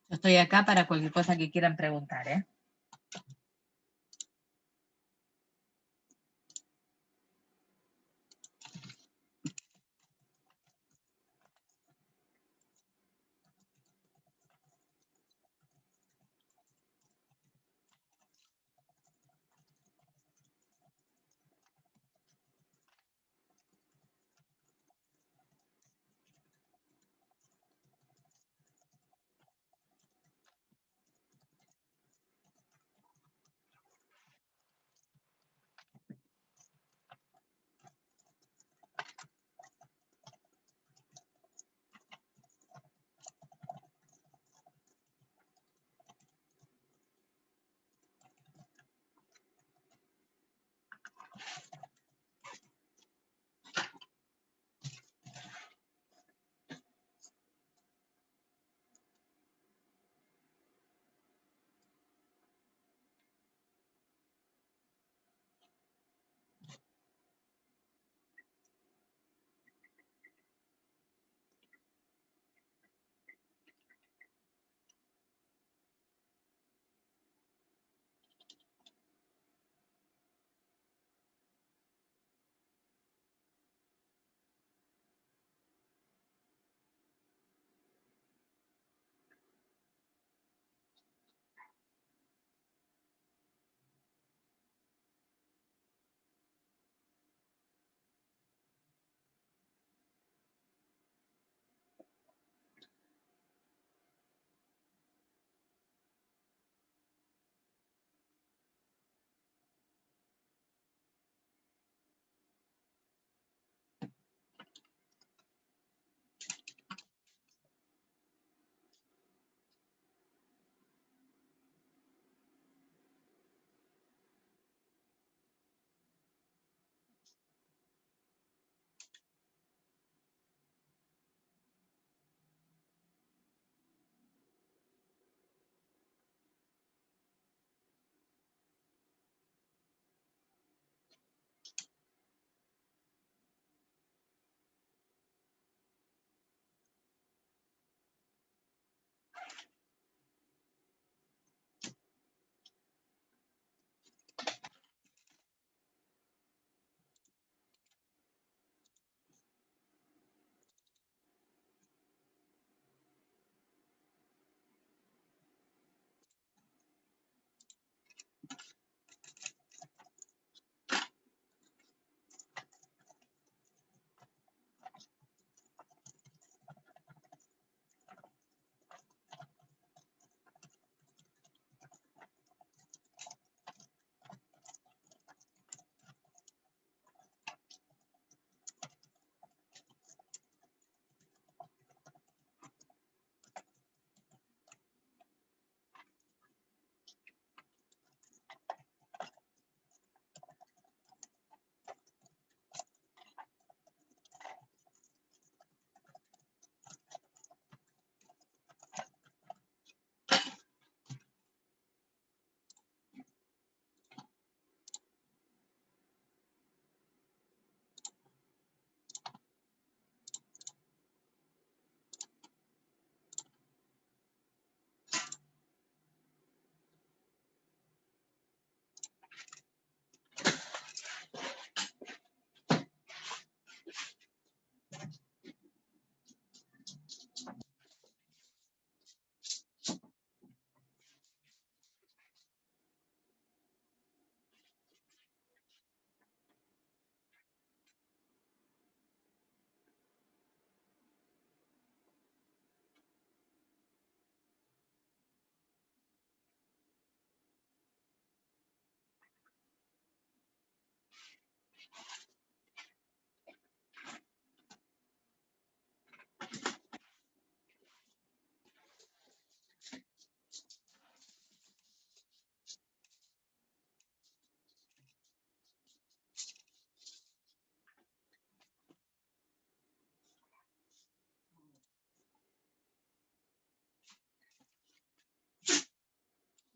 Yo estoy acá para cualquier cosa que quieran preguntar, ¿eh?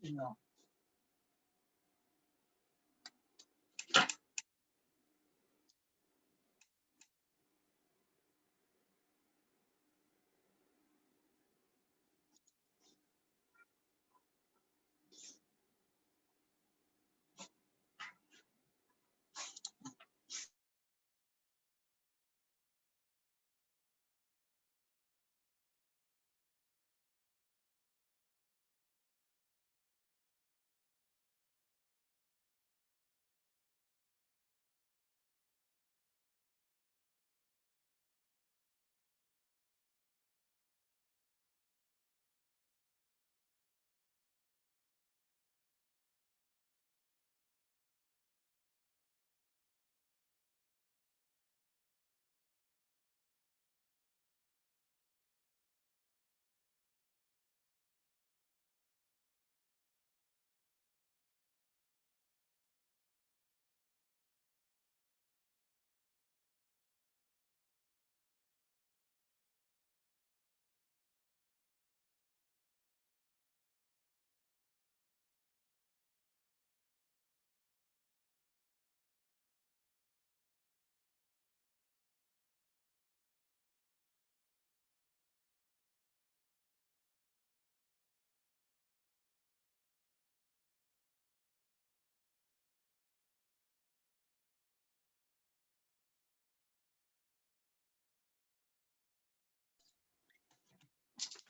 No.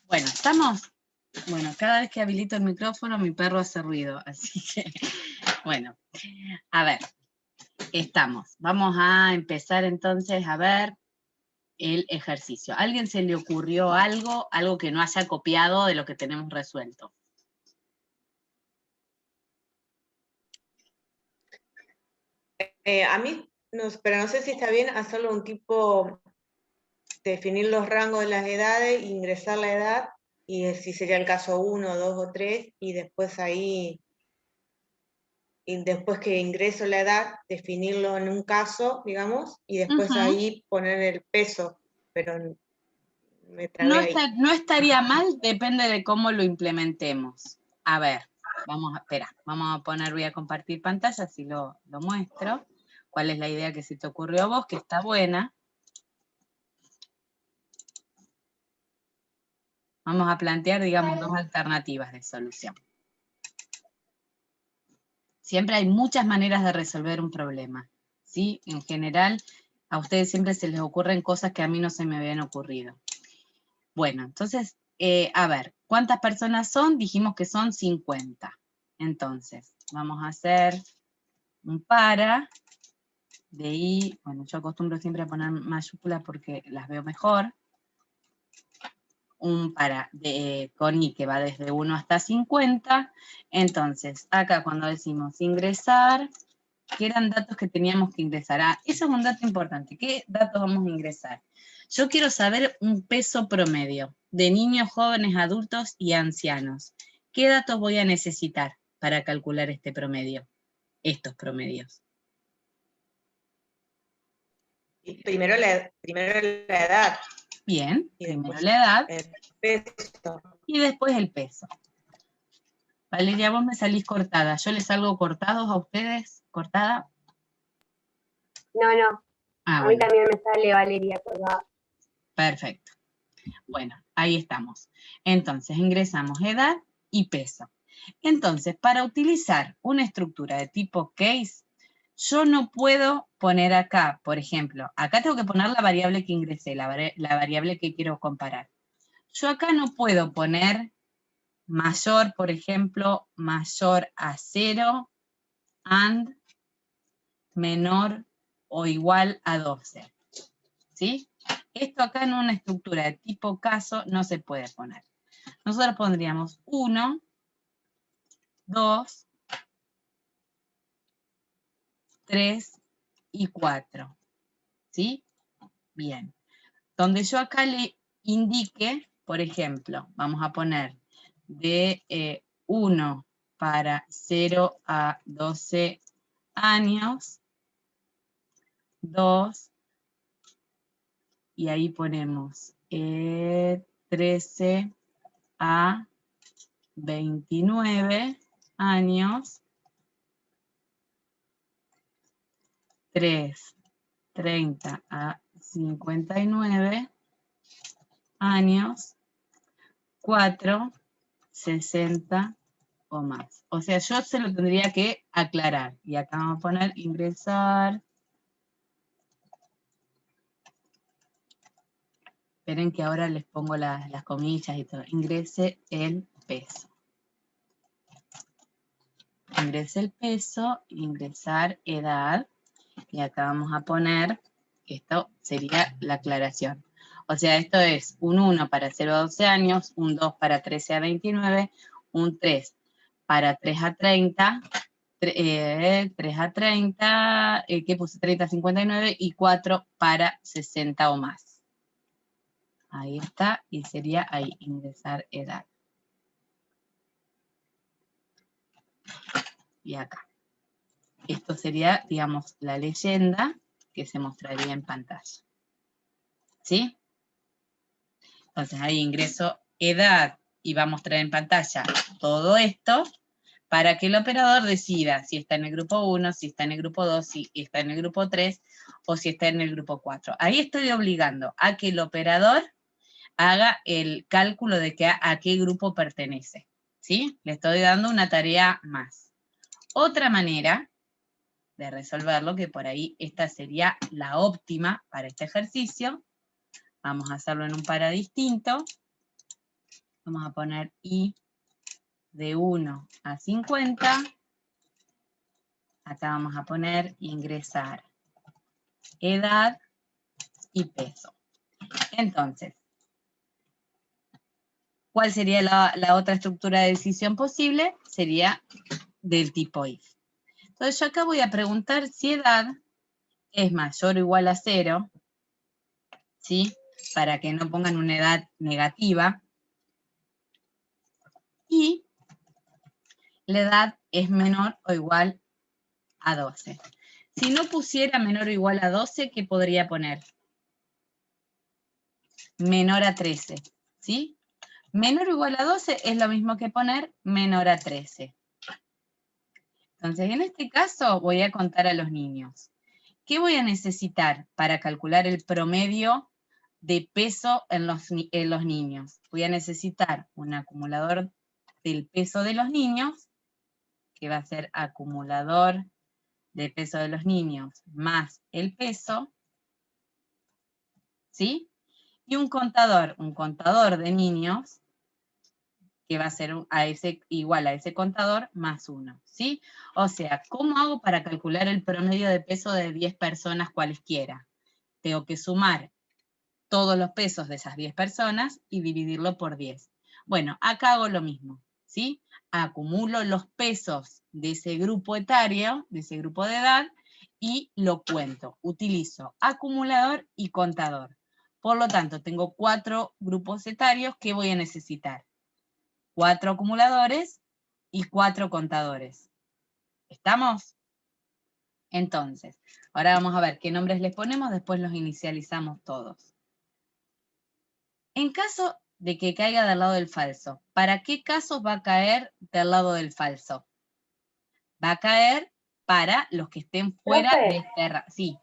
Bueno, ¿estamos? Bueno, cada vez que habilito el micrófono mi perro hace ruido, así que, bueno, a ver, estamos. Vamos a empezar entonces a ver el ejercicio. ¿A alguien se le ocurrió algo que no haya copiado de lo que tenemos resuelto? A mí, pero no sé si está bien hacerlo un tipo, definir los rangos de las edades, ingresar la edad, y si sería el caso 1, 2 o 3, y después ahí, y después que ingreso la edad, definirlo en un caso, digamos, y después ahí poner el peso, pero me trabé ahí. No estaría mal, depende de cómo lo implementemos. A ver, vamos a poner, voy a compartir pantalla, así lo muestro. ¿Cuál es la idea que se te ocurrió a vos? Que está buena. Vamos a plantear, digamos, dos alternativas de solución. Siempre hay muchas maneras de resolver un problema, ¿sí? En general, a ustedes siempre se les ocurren cosas que a mí no se me habían ocurrido. Bueno, entonces, a ver, ¿cuántas personas son? Dijimos que son 50. Entonces, vamos a hacer un para de I, bueno, yo acostumbro siempre a poner mayúsculas porque las veo mejor. Un para con I que va desde 1 hasta 50. Entonces, acá cuando decimos ingresar, ¿qué eran datos que teníamos que ingresar? Ah, eso es un dato importante. ¿Qué datos vamos a ingresar? Yo quiero saber un peso promedio de niños, jóvenes, adultos y ancianos. ¿Qué datos voy a necesitar para calcular este promedio? Estos promedios. Primero la edad. Bien, Y primero después la edad el peso. y después el peso. Valeria, vos me salís cortada. ¿Yo les salgo cortados a ustedes? ¿Cortada? No. Ah, A mí bueno, también me sale Valeria colgada. perfecto. Bueno, ahí estamos. Entonces, ingresamos edad y peso. Entonces, para utilizar una estructura de tipo case, yo no puedo poner acá, por ejemplo, acá tengo que poner la variable que ingresé, la variable que quiero comparar. Yo acá no puedo poner mayor, por ejemplo, mayor a 0 and menor o igual a 12. ¿Sí? Esto acá en una estructura de tipo caso no se puede poner. Nosotros pondríamos 1, 2, 3 y 4. ¿Sí? Bien. Donde yo acá le indique, por ejemplo, vamos a poner de 1 para 0 a 12 años, 2, y ahí ponemos 13 a 29 años, 3, 30 a 59 años, 4, 60 o más. O sea, yo se lo tendría que aclarar. Y acá vamos a poner ingresar. Esperen que ahora les pongo las comillas y todo. Ingrese el peso. Ingrese el peso, ingresar edad. Y acá vamos a poner, esto sería la aclaración. O sea, esto es un 1 para 0 a 12 años, un 2 para 13 a 29, un 3 para 3 a 30, 3 a 30, ¿qué puse? 30 a 59 y 4 para 60 o más. Ahí está, y sería ahí, ingresar edad. Y acá. Esto sería, digamos, la leyenda que se mostraría en pantalla. ¿Sí? Entonces ahí ingreso edad y va a mostrar en pantalla todo esto para que el operador decida si está en el grupo 1, si está en el grupo 2, si está en el grupo 3 o si está en el grupo 4. Ahí estoy obligando a que el operador haga el cálculo de a qué grupo pertenece. ¿Sí? Le estoy dando una tarea más. Otra manera de resolverlo, que por ahí esta sería la óptima para este ejercicio. Vamos a hacerlo en un para distinto. Vamos a poner I de 1 a 50. Acá vamos a poner ingresar edad y peso. Entonces, ¿cuál sería la otra estructura de decisión posible? Sería del tipo if. Entonces yo acá voy a preguntar si edad es mayor o igual a 0, ¿sí? Para que no pongan una edad negativa. Y la edad es menor o igual a 12. Si no pusiera menor o igual a 12, ¿qué podría poner? Menor a 13, ¿sí? Menor o igual a 12 es lo mismo que poner menor a 13. Entonces, en este caso voy a contar a los niños. ¿Qué voy a necesitar para calcular el promedio de peso en los niños? Voy a necesitar un acumulador del peso de los niños, que va a ser acumulador de peso de los niños más el peso, ¿sí? Y un contador de niños, que va a ser igual a ese contador más 1, ¿sí? O sea, ¿cómo hago para calcular el promedio de peso de 10 personas cualesquiera? Tengo que sumar todos los pesos de esas 10 personas y dividirlo por 10. Bueno, acá hago lo mismo, ¿sí? Acumulo los pesos de ese grupo etario, de ese grupo de edad, y lo cuento. Utilizo acumulador y contador. Por lo tanto, tengo 4 grupos etarios que voy a necesitar. 4 acumuladores y 4 contadores. ¿Estamos? Entonces, ahora vamos a ver qué nombres les ponemos, después los inicializamos todos. En caso de que caiga del lado del falso, ¿para qué casos va a caer del lado del falso? Va a caer para los que estén fuera Profe. de este... Sí.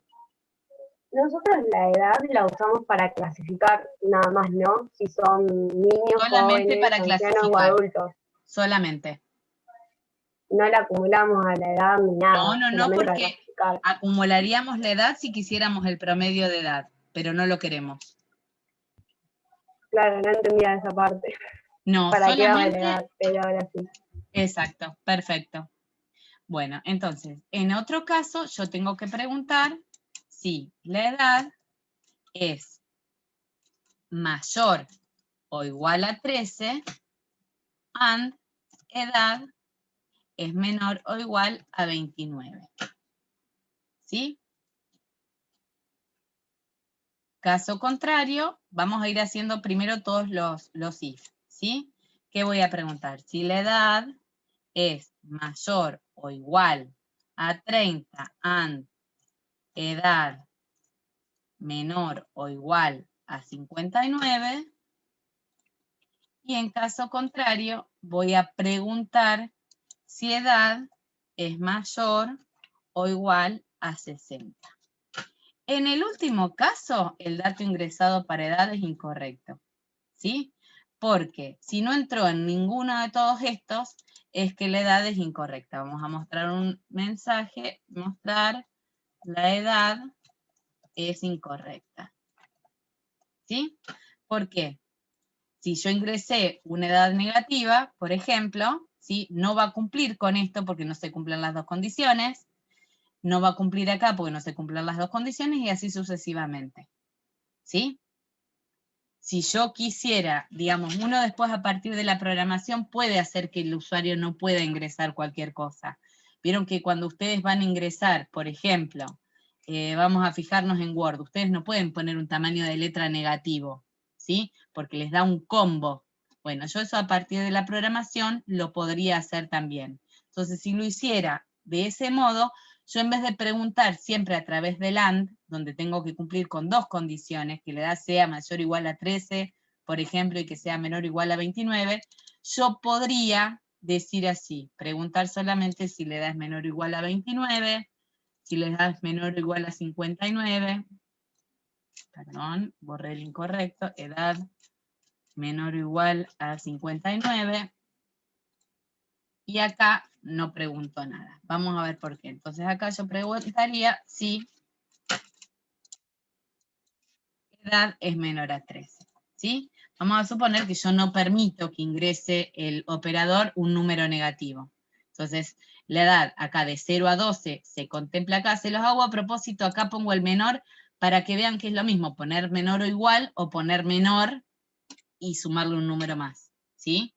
Nosotros la edad la usamos para clasificar nada más, ¿no? Si son niños, Solamente jóvenes, para ancianos o clasificar. adultos. Solamente. No la acumulamos a la edad ni nada. No, solamente para porque clasificar. acumularíamos la edad si quisiéramos el promedio de edad, pero no lo queremos. Claro, no entendía esa parte. No, ¿Para qué daba la solamente... edad? Pero ahora sí. Exacto, perfecto. Bueno, entonces, en otro caso, yo tengo que preguntar si la edad es mayor o igual a 13 and edad es menor o igual a 29. ¿Sí? Caso contrario, vamos a ir haciendo primero todos los if, ¿sí? ¿Qué voy a preguntar? Si la edad es mayor o igual a 30 and edad menor o igual a 59, y en caso contrario voy a preguntar si edad es mayor o igual a 60. En el último caso, el dato ingresado para edad es incorrecto, ¿sí? Porque si no entró en ninguno de todos estos, es que la edad es incorrecta. Vamos a mostrar un mensaje, mostrar la edad es incorrecta, ¿sí? ¿Por qué? Si yo ingresé una edad negativa, por ejemplo, ¿sí? No va a cumplir con esto porque no se cumplen las dos condiciones, no va a cumplir acá porque no se cumplen las dos condiciones y así sucesivamente, ¿sí? Si yo quisiera, digamos, uno después a partir de la programación puede hacer que el usuario no pueda ingresar cualquier cosa. Vieron que cuando ustedes van a ingresar, por ejemplo, vamos a fijarnos en Word, ustedes no pueden poner un tamaño de letra negativo, ¿sí? Porque les da un combo. Bueno, yo eso a partir de la programación lo podría hacer también. Entonces, si lo hiciera de ese modo, yo en vez de preguntar siempre a través del AND, donde tengo que cumplir con dos condiciones, que la edad sea mayor o igual a 13, por ejemplo, y que sea menor o igual a 29, yo podría decir así, preguntar solamente si la edad es menor o igual a 29, si la edad es menor o igual a 59, perdón, borré el incorrecto, edad menor o igual a 59, y acá no pregunto nada. Vamos a ver por qué. Entonces acá yo preguntaría si edad es menor a 13, ¿sí? Vamos a suponer que yo no permito que ingrese el operador un número negativo. Entonces, la edad acá de 0 a 12 se contempla acá, se los hago a propósito, acá pongo el menor para que vean que es lo mismo, poner menor o igual o poner menor y sumarle un número más, ¿sí?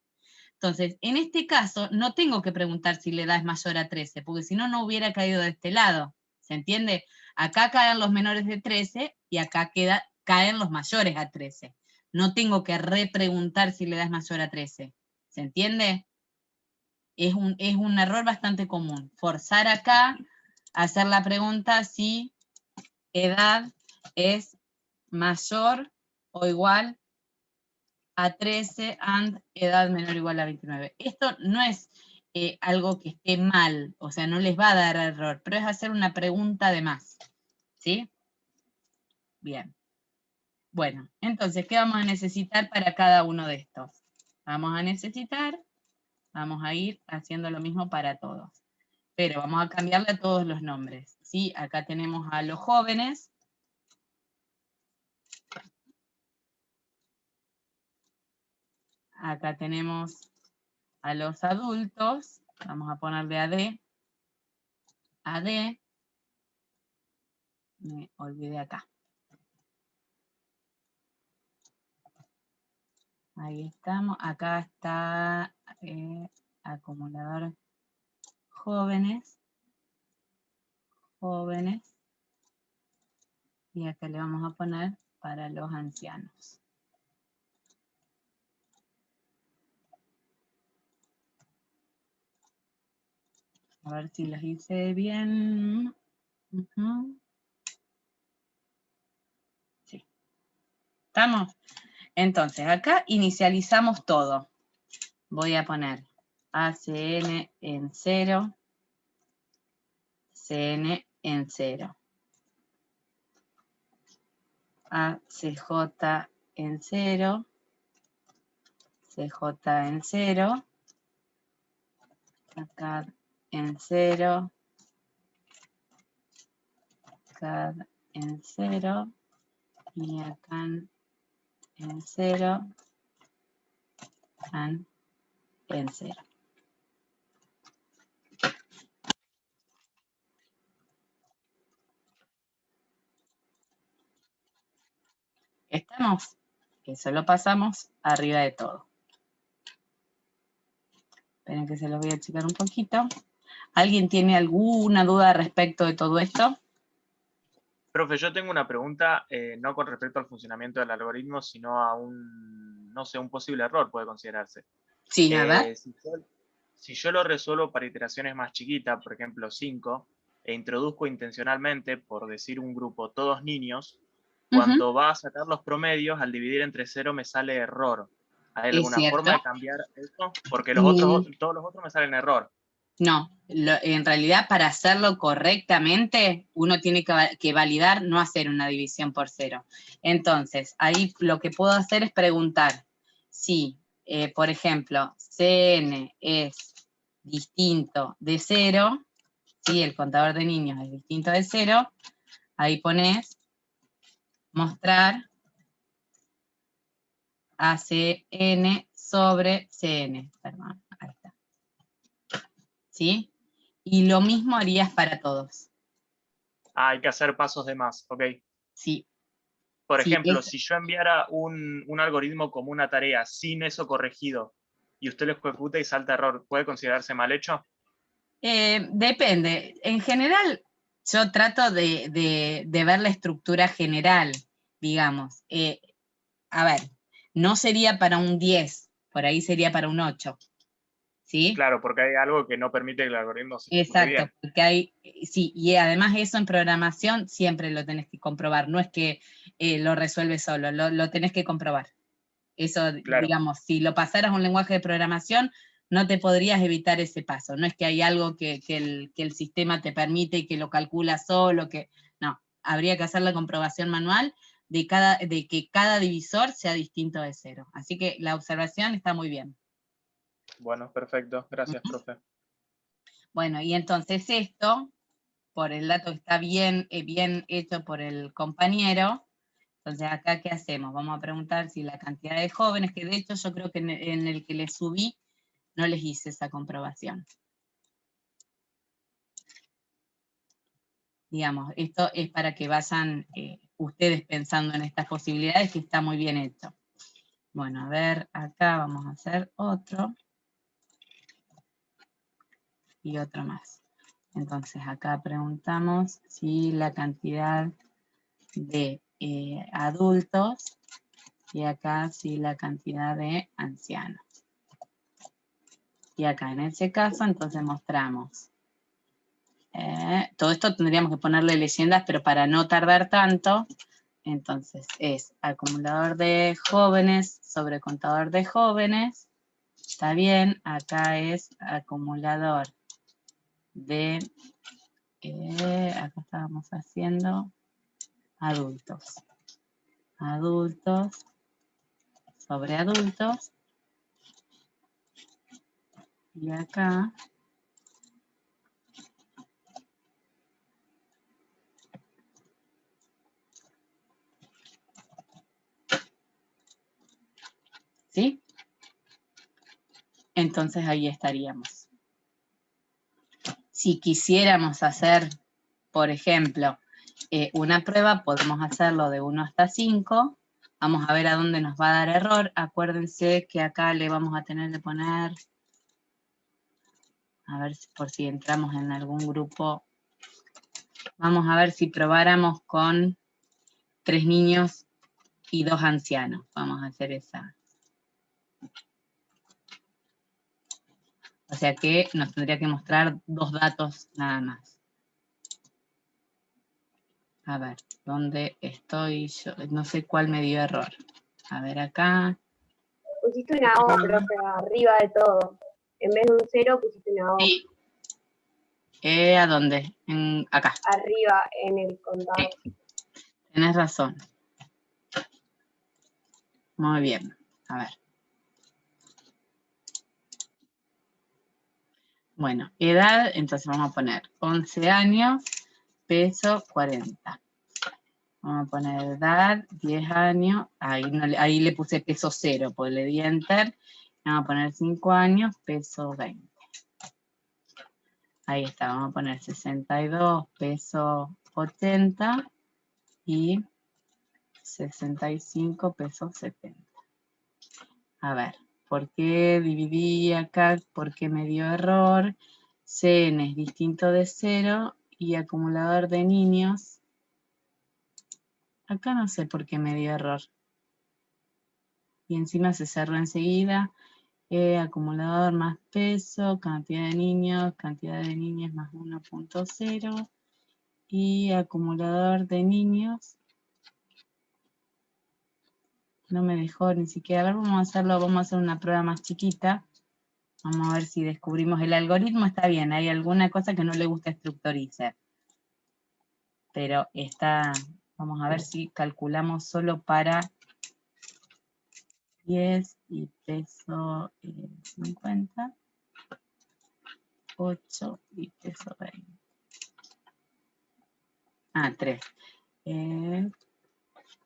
Entonces, en este caso, no tengo que preguntar si la edad es mayor a 13, porque si no, no hubiera caído de este lado, ¿se entiende? Acá caen los menores de 13 y acá caen los mayores a 13. No tengo que repreguntar si la edad es mayor a 13, ¿se entiende? Es un error bastante común, forzar acá, hacer la pregunta si edad es mayor o igual a 13 and edad menor o igual a 29. Esto no es algo que esté mal, o sea, no les va a dar error, pero es hacer una pregunta de más, ¿sí? Bien. Bueno, entonces, ¿qué vamos a necesitar para cada uno de estos? Vamos a necesitar, vamos a ir haciendo lo mismo para todos, pero vamos a cambiarle a todos los nombres, ¿sí? Acá tenemos a los jóvenes. Acá tenemos a los adultos, vamos a ponerle AD, AD, me olvidé acá. Ahí estamos, acá está acumulador jóvenes, y acá le vamos a poner para los ancianos. A ver si los hice bien. Sí. ¿Estamos? Entonces, acá inicializamos todo. Voy a poner ACN en 0, CN en 0. ACJ en 0, CJ en 0, acá en 0, CAD en 0, y acá en 0, CAN en 0. ¿Estamos? Eso lo pasamos arriba de todo. Esperen que se los voy a checar un poquito. ¿Alguien tiene alguna duda respecto de todo esto? Profe, yo tengo una pregunta, no con respecto al funcionamiento del algoritmo, sino a no sé, un posible error puede considerarse. Sí, a ver. Si yo lo resuelvo para iteraciones más chiquitas, por ejemplo 5, e introduzco intencionalmente, por decir un grupo, todos niños, cuando va a sacar los promedios, al dividir entre 0 me sale error. ¿Hay alguna forma de cambiar eso? Porque todos los otros me salen error. No, en realidad para hacerlo correctamente uno tiene que validar no hacer una división por 0. Entonces, ahí lo que puedo hacer es preguntar si, por ejemplo, CN es distinto de 0, si el contador de niños es distinto de 0, ahí pones mostrar ACN sobre CN. Perdón, ahí está. ¿Sí? Y lo mismo harías para todos. Hay que hacer pasos de más, ¿ok? Sí. Por ejemplo, si yo enviara un algoritmo como una tarea sin eso corregido y usted lo ejecuta y salta error, ¿puede considerarse mal hecho? Depende. En general, yo trato de ver la estructura general, digamos. A ver, no sería para un 10, por ahí sería para un 8. ¿Sí? Claro, porque hay algo que no permite que el algoritmo se ejecute bien. Exacto, porque hay, sí, y además eso en programación siempre lo tenés que comprobar, no es que lo resuelves solo, lo tenés que comprobar. Eso, claro. Digamos, si lo pasaras a un lenguaje de programación, no te podrías evitar ese paso, no es que hay algo que el sistema te permite y que lo calcula solo, no, habría que hacer la comprobación manual de que cada divisor sea distinto de 0. Así que la observación está muy bien. Bueno, perfecto. Gracias, profe. Bueno, y entonces esto, por el dato que está bien hecho por el compañero, entonces acá, ¿qué hacemos? Vamos a preguntar si la cantidad de jóvenes, que de hecho yo creo que en el que les subí, no les hice esa comprobación. Digamos, esto es para que vayan ustedes pensando en estas posibilidades, que está muy bien hecho. Bueno, a ver, acá vamos a hacer otro. Y otro más. Entonces acá preguntamos si la cantidad de adultos y acá si la cantidad de ancianos. Y acá en ese caso entonces mostramos. Todo esto tendríamos que ponerle leyendas, pero para no tardar tanto, entonces es acumulador de jóvenes sobre contador de jóvenes. Está bien, acá es acumulador de, acá estábamos haciendo adultos. Adultos sobre adultos. Y acá ¿sí? Entonces ahí estaríamos. Si quisiéramos hacer, por ejemplo, una prueba, podemos hacerlo de 1 hasta 5. Vamos a ver a dónde nos va a dar error. Acuérdense que acá le vamos a tener que poner, a ver por si entramos en algún grupo. Vamos a ver si probáramos con 3 niños y 2 ancianos. Vamos a hacer esa. O sea que nos tendría que mostrar 2 datos nada más. A ver, ¿dónde estoy yo? No sé cuál me dio error. A ver acá. Pusiste una O, profe, arriba de todo. En vez de un 0 pusiste una O. Sí. ¿A dónde? Acá. Arriba en el contador. Sí. Tenés razón. Muy bien. A ver. Bueno, edad, entonces vamos a poner 11 años, peso 40. Vamos a poner edad, 10 años, ahí le puse peso 0, porque le di enter. Vamos a poner 5 años, peso 20. Ahí está, vamos a poner 62, peso 80 y 65, peso 70. A ver, ¿por qué dividí acá? ¿Por qué me dio error? CN es distinto de 0 y acumulador de niños Acá no sé por qué me dio error. Y encima se cerró enseguida. Acumulador más peso, cantidad de niños más 1.0. Y acumulador de niños. No me dejó ni siquiera. A ver, vamos a hacer una prueba más chiquita. Vamos a ver si descubrimos el algoritmo. Está bien, hay alguna cosa que no le gusta estructurizar. Pero está, vamos a ver si calculamos solo para 10 y peso 50. 8 y peso 20. Ah, 3.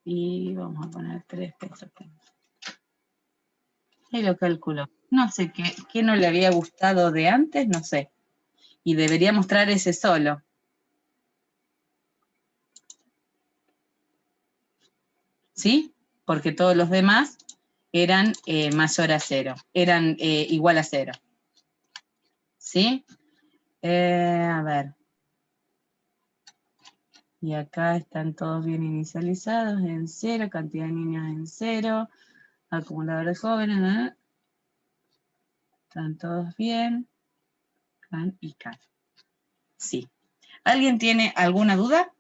Y vamos a poner 3 pesos. Y lo calculo. No sé qué no le había gustado de antes, no sé. Y debería mostrar ese solo. ¿Sí? Porque todos los demás eran mayor a 0. Eran igual a 0. ¿Sí? A ver. Y acá están todos bien inicializados en 0, cantidad de niños en 0, acumulador de jóvenes, ¿no? Están todos bien. Can y can. Sí. ¿Alguien tiene alguna duda?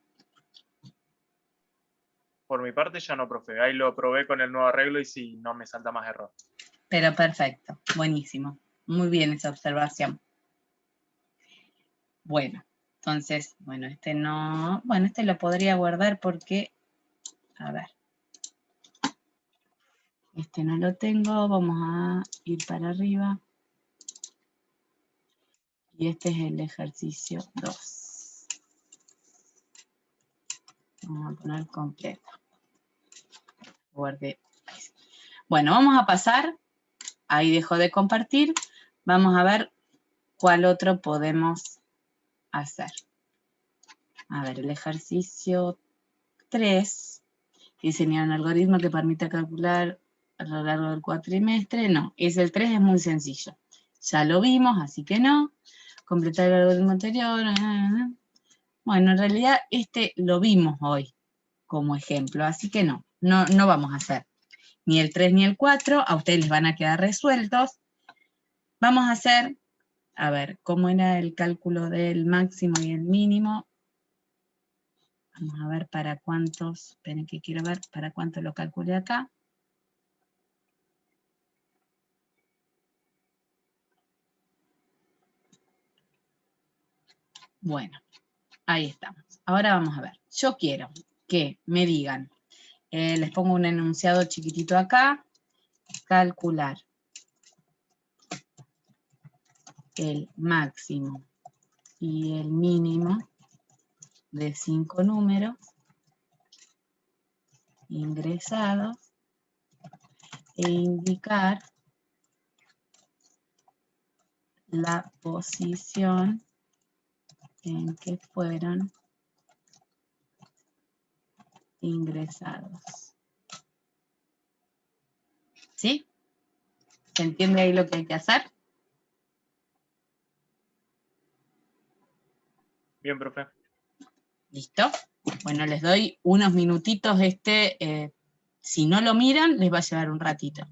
Por mi parte ya no, profe. Ahí lo probé con el nuevo arreglo y si no me salta más error. Pero perfecto, buenísimo. Muy bien esa observación. Bueno, entonces, bueno, este no, bueno, este lo podría guardar porque, a ver, este no lo tengo, vamos a ir para arriba. Y este es el ejercicio 2. Vamos a poner completo. Guardé. Bueno, vamos a pasar, ahí dejo de compartir, vamos a ver cuál otro podemos hacer. A ver, el ejercicio 3, diseñar un algoritmo que permita calcular a lo largo del cuatrimestre. No, el 3 es muy sencillo. Ya lo vimos, así que no. Completar el algoritmo anterior. Bueno, en realidad este lo vimos hoy como ejemplo, así que no vamos a hacer ni el 3 ni el 4, a ustedes les van a quedar resueltos. Vamos a hacer, a ver, ¿cómo era el cálculo del máximo y el mínimo? Vamos a ver para cuántos, esperen que quiero ver para cuánto lo calculé acá. Bueno, ahí estamos. Ahora vamos a ver. Yo quiero que me digan, les pongo un enunciado chiquitito acá, calcular el máximo y el mínimo de 5 números ingresados e indicar la posición en que fueron ingresados. ¿Sí? ¿Se entiende ahí lo que hay que hacer? Bien, profe. ¿Listo? Bueno, les doy unos minutitos. Si no lo miran, les va a llevar un ratito.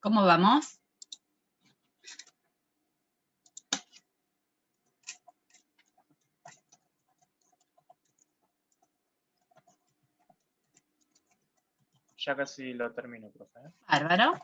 ¿Cómo vamos? Ya casi lo termino, profe. Bárbaro.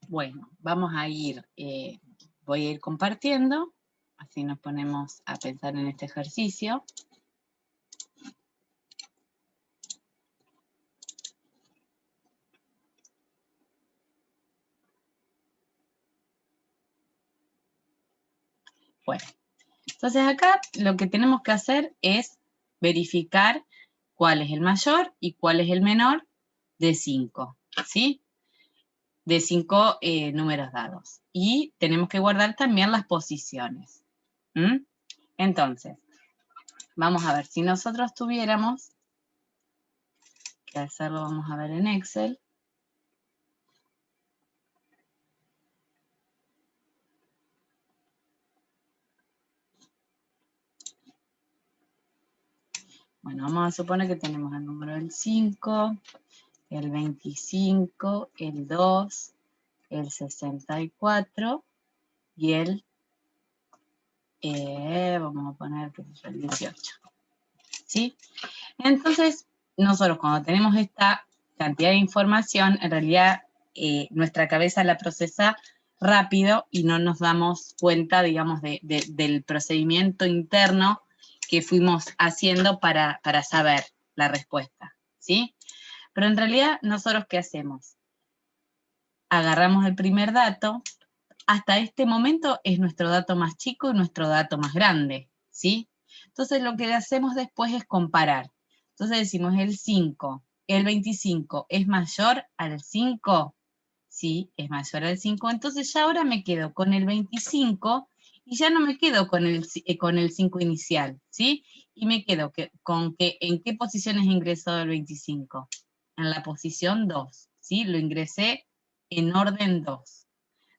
Bueno, vamos a ir, voy a ir compartiendo, así nos ponemos a pensar en este ejercicio. Bueno, entonces acá lo que tenemos que hacer es verificar cuál es el mayor y cuál es el menor de 5, ¿sí? De 5 números dados. Y tenemos que guardar también las posiciones. Entonces, vamos a ver, si nosotros tuviéramos que hacerlo, vamos a ver en Excel. Bueno, vamos a suponer que tenemos el número del 5, el 25, el 2, el 64 y el, vamos a poner que es el 18. ¿Sí? Entonces, nosotros cuando tenemos esta cantidad de información, en realidad nuestra cabeza la procesa rápido y no nos damos cuenta, digamos, del procedimiento interno que fuimos haciendo para saber la respuesta, ¿sí? Pero en realidad, ¿nosotros qué hacemos? Agarramos el primer dato, hasta este momento es nuestro dato más chico y nuestro dato más grande, ¿sí? Entonces lo que hacemos después es comparar. Entonces decimos el 5, el 25 es mayor al 5, sí, es mayor al 5, entonces ya ahora me quedo con el 25 y ya no me quedo con el 5 inicial, ¿sí? Y me quedo con que en qué posición es ingresado el 25, en la posición 2, ¿sí? Lo ingresé en orden 2.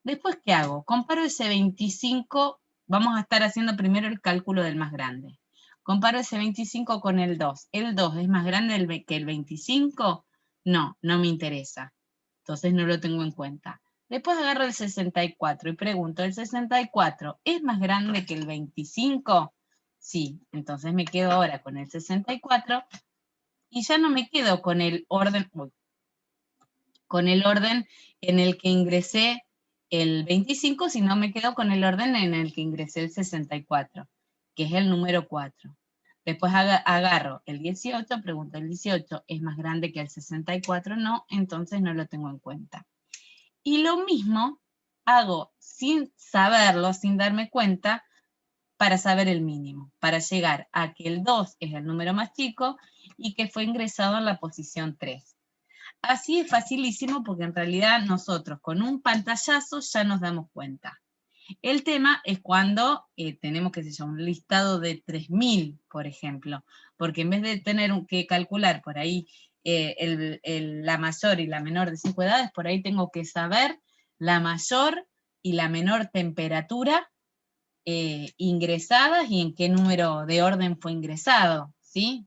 Después, ¿qué hago? Comparo ese 25, vamos a estar haciendo primero el cálculo del más grande. Comparo ese 25 con el 2. ¿El 2 es más grande que el 25? No, no me interesa. Entonces no lo tengo en cuenta. Después agarro el 64 y pregunto, ¿el 64 es más grande que el 25? Sí, entonces me quedo ahora con el 64 y ya no me quedo con el orden, en el que ingresé el 25, sino me quedo con el orden en el que ingresé el 64, que es el número 4. Después agarro el 18, pregunto, ¿el 18 es más grande que el 64? No, entonces no lo tengo en cuenta. Y lo mismo hago sin saberlo, sin darme cuenta, para saber el mínimo, para llegar a que el 2 es el número más chico y que fue ingresado en la posición 3. Así es facilísimo porque en realidad nosotros con un pantallazo ya nos damos cuenta. El tema es cuando tenemos, qué sé yo, un listado de 3000, por ejemplo, porque en vez de tener que calcular por ahí la mayor y la menor de 5 edades, por ahí tengo que saber la mayor y la menor temperatura ingresadas y en qué número de orden fue ingresado, ¿sí?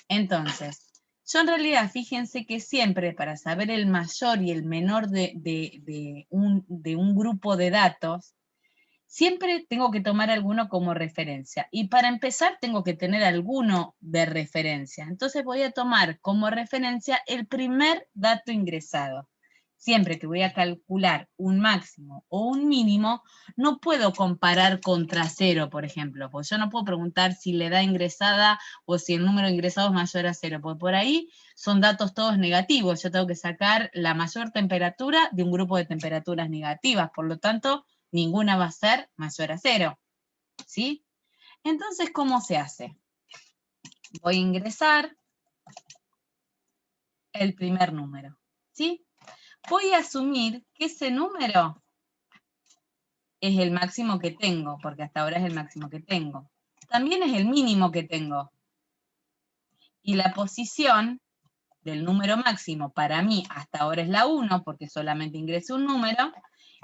Entonces, yo en realidad, fíjense que siempre para saber el mayor y el menor de un grupo de datos, siempre tengo que tomar alguno como referencia. Y para empezar tengo que tener alguno de referencia. Entonces voy a tomar como referencia el primer dato ingresado. Siempre que voy a calcular un máximo o un mínimo, no puedo comparar contra 0, por ejemplo, porque yo no puedo preguntar si la edad ingresada o si el número ingresado es mayor a 0, porque por ahí son datos todos negativos. Yo tengo que sacar la mayor temperatura de un grupo de temperaturas negativas, por lo tanto, ninguna va a ser mayor a 0, ¿sí? Entonces, ¿cómo se hace? Voy a ingresar el primer número, ¿sí? Voy a asumir que ese número es el máximo que tengo, porque hasta ahora es el máximo que tengo. También es el mínimo que tengo. Y la posición del número máximo para mí hasta ahora es la 1, porque solamente ingresé un número,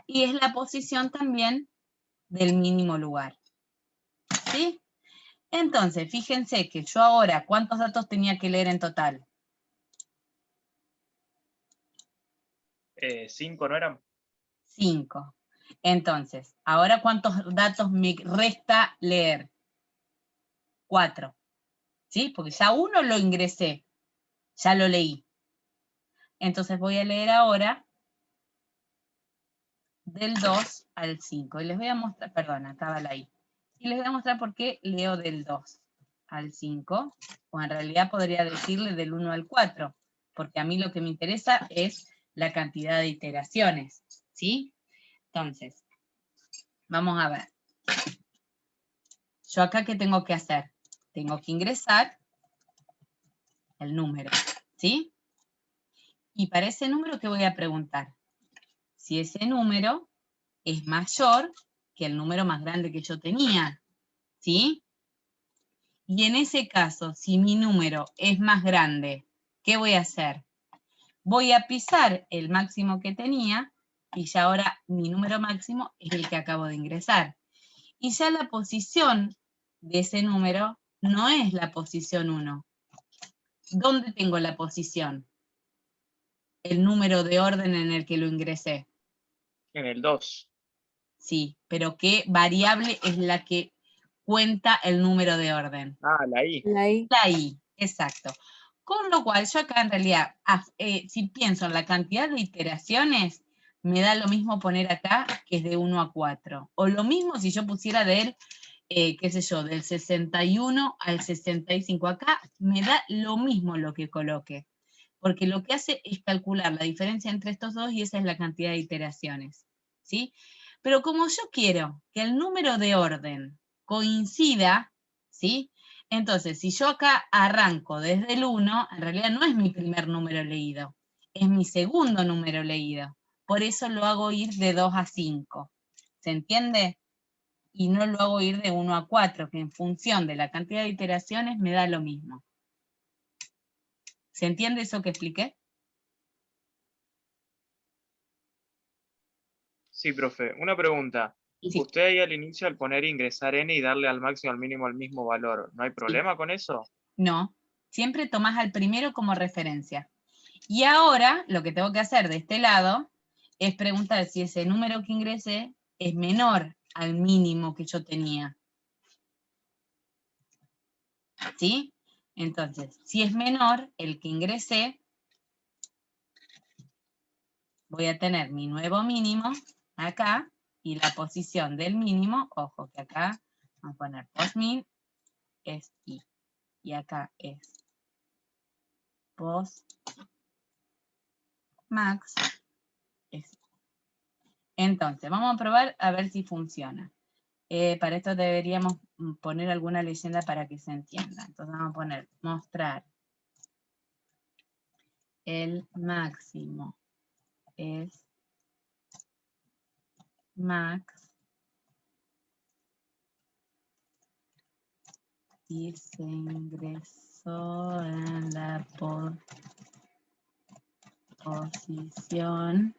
y es la posición también del mínimo lugar. ¿Sí? Entonces, fíjense que yo ahora, ¿cuántos datos tenía que leer en total? 5, ¿no eran? 5. Entonces, ahora ¿cuántos datos me resta leer? 4. ¿Sí? Porque ya uno lo ingresé, ya lo leí. Entonces voy a leer ahora del 2 al 5. Y les voy a mostrar, perdón, estaba la I. Y les voy a mostrar por qué leo del 2 al 5, o en realidad podría decirle del 1 al 4, porque a mí lo que me interesa es la cantidad de iteraciones, ¿sí? Entonces, vamos a ver. Yo acá, ¿qué tengo que hacer? Tengo que ingresar el número, ¿sí? Y para ese número, ¿qué voy a preguntar? Si ese número es mayor que el número más grande que yo tenía, ¿sí? Y en ese caso, si mi número es más grande, ¿qué voy a hacer? Voy a pisar el máximo que tenía y ya ahora mi número máximo es el que acabo de ingresar. Y ya la posición de ese número no es la posición 1. ¿Dónde tengo la posición? El número de orden en el que lo ingresé. En el 2. Sí, pero ¿qué variable es la que cuenta el número de orden? Ah, la I. La I. La I, exacto. Con lo cual, yo acá en realidad, si pienso en la cantidad de iteraciones, me da lo mismo poner acá que es de 1 a 4. O lo mismo si yo pusiera del, qué sé yo, del 61 al 65. Acá me da lo mismo lo que coloque. Porque lo que hace es calcular la diferencia entre estos dos y esa es la cantidad de iteraciones. ¿Sí? Pero como yo quiero que el número de orden coincida, ¿sí? Entonces, si yo acá arranco desde el 1, en realidad no es mi primer número leído, es mi segundo número leído. Por eso lo hago ir de 2 a 5. ¿Se entiende? Y no lo hago ir de 1 a 4, que en función de la cantidad de iteraciones me da lo mismo. ¿Se entiende eso que expliqué? Sí, profe. Una pregunta. Sí. Usted ahí al inicio, al poner ingresar n y darle al máximo, al mínimo, al mismo valor, ¿no hay problema con eso? No, siempre tomás al primero como referencia. Y ahora, lo que tengo que hacer de este lado, es preguntar si ese número que ingresé es menor al mínimo que yo tenía. ¿Sí? Entonces, si es menor el que ingresé, voy a tener mi nuevo mínimo acá, y la posición del mínimo, ojo que acá, vamos a poner post-min, es I. Y acá es post-max, es I. Entonces, vamos a probar a ver si funciona. Para esto deberíamos poner alguna leyenda para que se entienda. Entonces vamos a poner, mostrar el máximo es max y se ingresó en la posición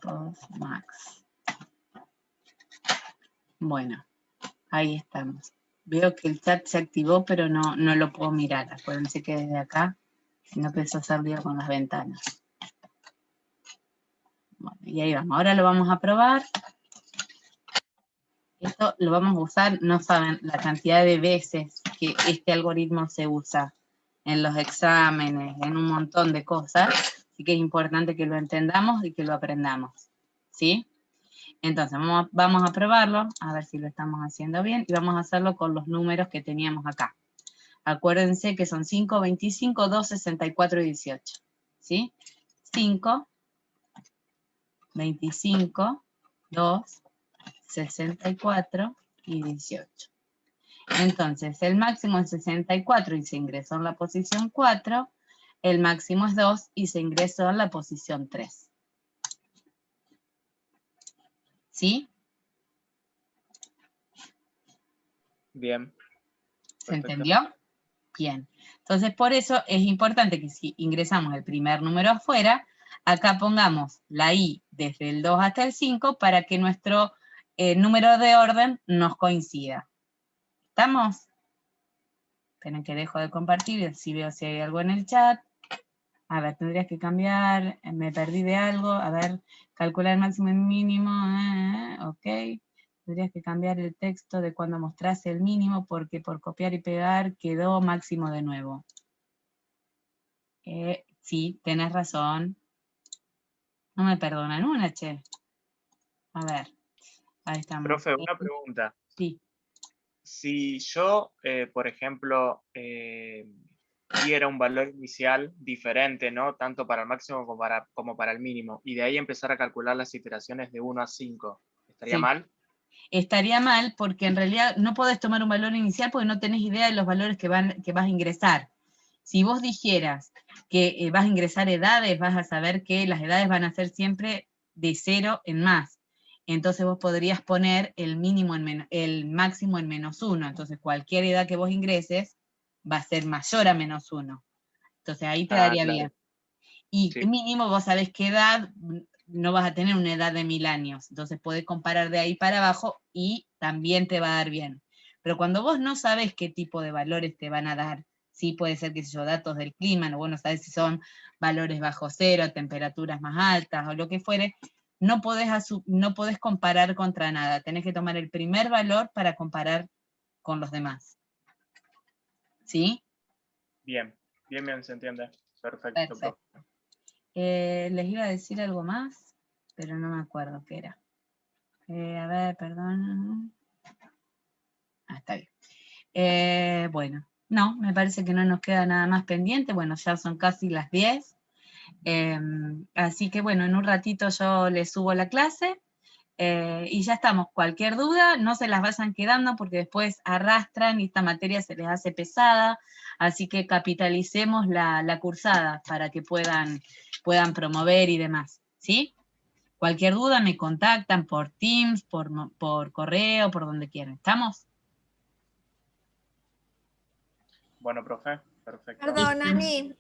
post-max. Bueno, ahí estamos. Veo que el chat se activó, pero no lo puedo mirar. Acuérdense que desde acá, si no empiezo a hacer lío con las ventanas. Bueno, y ahí vamos. Ahora lo vamos a probar. Esto lo vamos a usar, no saben la cantidad de veces que este algoritmo se usa en los exámenes, en un montón de cosas. Así que es importante que lo entendamos y que lo aprendamos. ¿Sí? Entonces, vamos a probarlo, a ver si lo estamos haciendo bien, y vamos a hacerlo con los números que teníamos acá. Acuérdense que son 5, 25, 2, 64 y 18. ¿Sí? 5, 25, 2, 64 y 18. Entonces, el máximo es 64 y se ingresó en la posición 4, el máximo es 2 y se ingresó en la posición 3. ¿Sí? Bien. ¿Se Perfecto. entendió? Bien. Entonces, por eso es importante que si ingresamos el primer número afuera, acá pongamos la I desde el 2 hasta el 5 para que nuestro número de orden nos coincida. ¿Estamos? Esperen que dejo de compartir y así veo si hay algo en el chat. A ver, tendrías que cambiar, me perdí de algo. A ver, calcular el máximo y mínimo. Ok. Tendrías que cambiar el texto de cuando mostrase el mínimo porque por copiar y pegar quedó máximo de nuevo. Sí, tenés razón. No me perdonan una, che. A ver, ahí estamos. Profe, una pregunta. Sí. Si yo, por ejemplo, diera un valor inicial diferente, ¿no? Tanto para el máximo como para el mínimo, y de ahí empezar a calcular las iteraciones de 1 a 5, ¿estaría Sí. mal? Estaría mal porque en realidad no podés tomar un valor inicial porque no tenés idea de los valores que vas a ingresar. Si vos dijeras que vas a ingresar edades, vas a saber que las edades van a ser siempre de 0 en más. Entonces vos podrías poner el máximo en -1. Entonces cualquier edad que vos ingreses va a ser mayor a -1. Entonces ahí te daría Claro. bien. Y Sí. mínimo vos sabés qué edad no vas a tener una edad de 1000 años, entonces podés comparar de ahí para abajo y también te va a dar bien. Pero cuando vos no sabés qué tipo de valores te van a dar, sí puede ser, qué sé yo, datos del clima, no, vos no sabés si son valores bajo cero, temperaturas más altas o lo que fuere, no podés comparar contra nada, tenés que tomar el primer valor para comparar con los demás. ¿Sí? Bien, se entiende. Perfecto, Perfecto. profe. Les iba a decir algo más, pero no me acuerdo qué era. A ver, perdón. Está bien. Bueno, no, me parece que no nos queda nada más pendiente. Bueno, ya son casi las 10. Así que bueno, en un ratito yo les subo la clase. Y ya estamos. Cualquier duda, no se las vayan quedando porque después arrastran y esta materia se les hace pesada. Así que capitalicemos la cursada para que puedan promover y demás. ¿Sí? Cualquier duda me contactan por Teams, por correo, por donde quieran. ¿Estamos? Bueno, profe, perfecto. Perdón, Ani,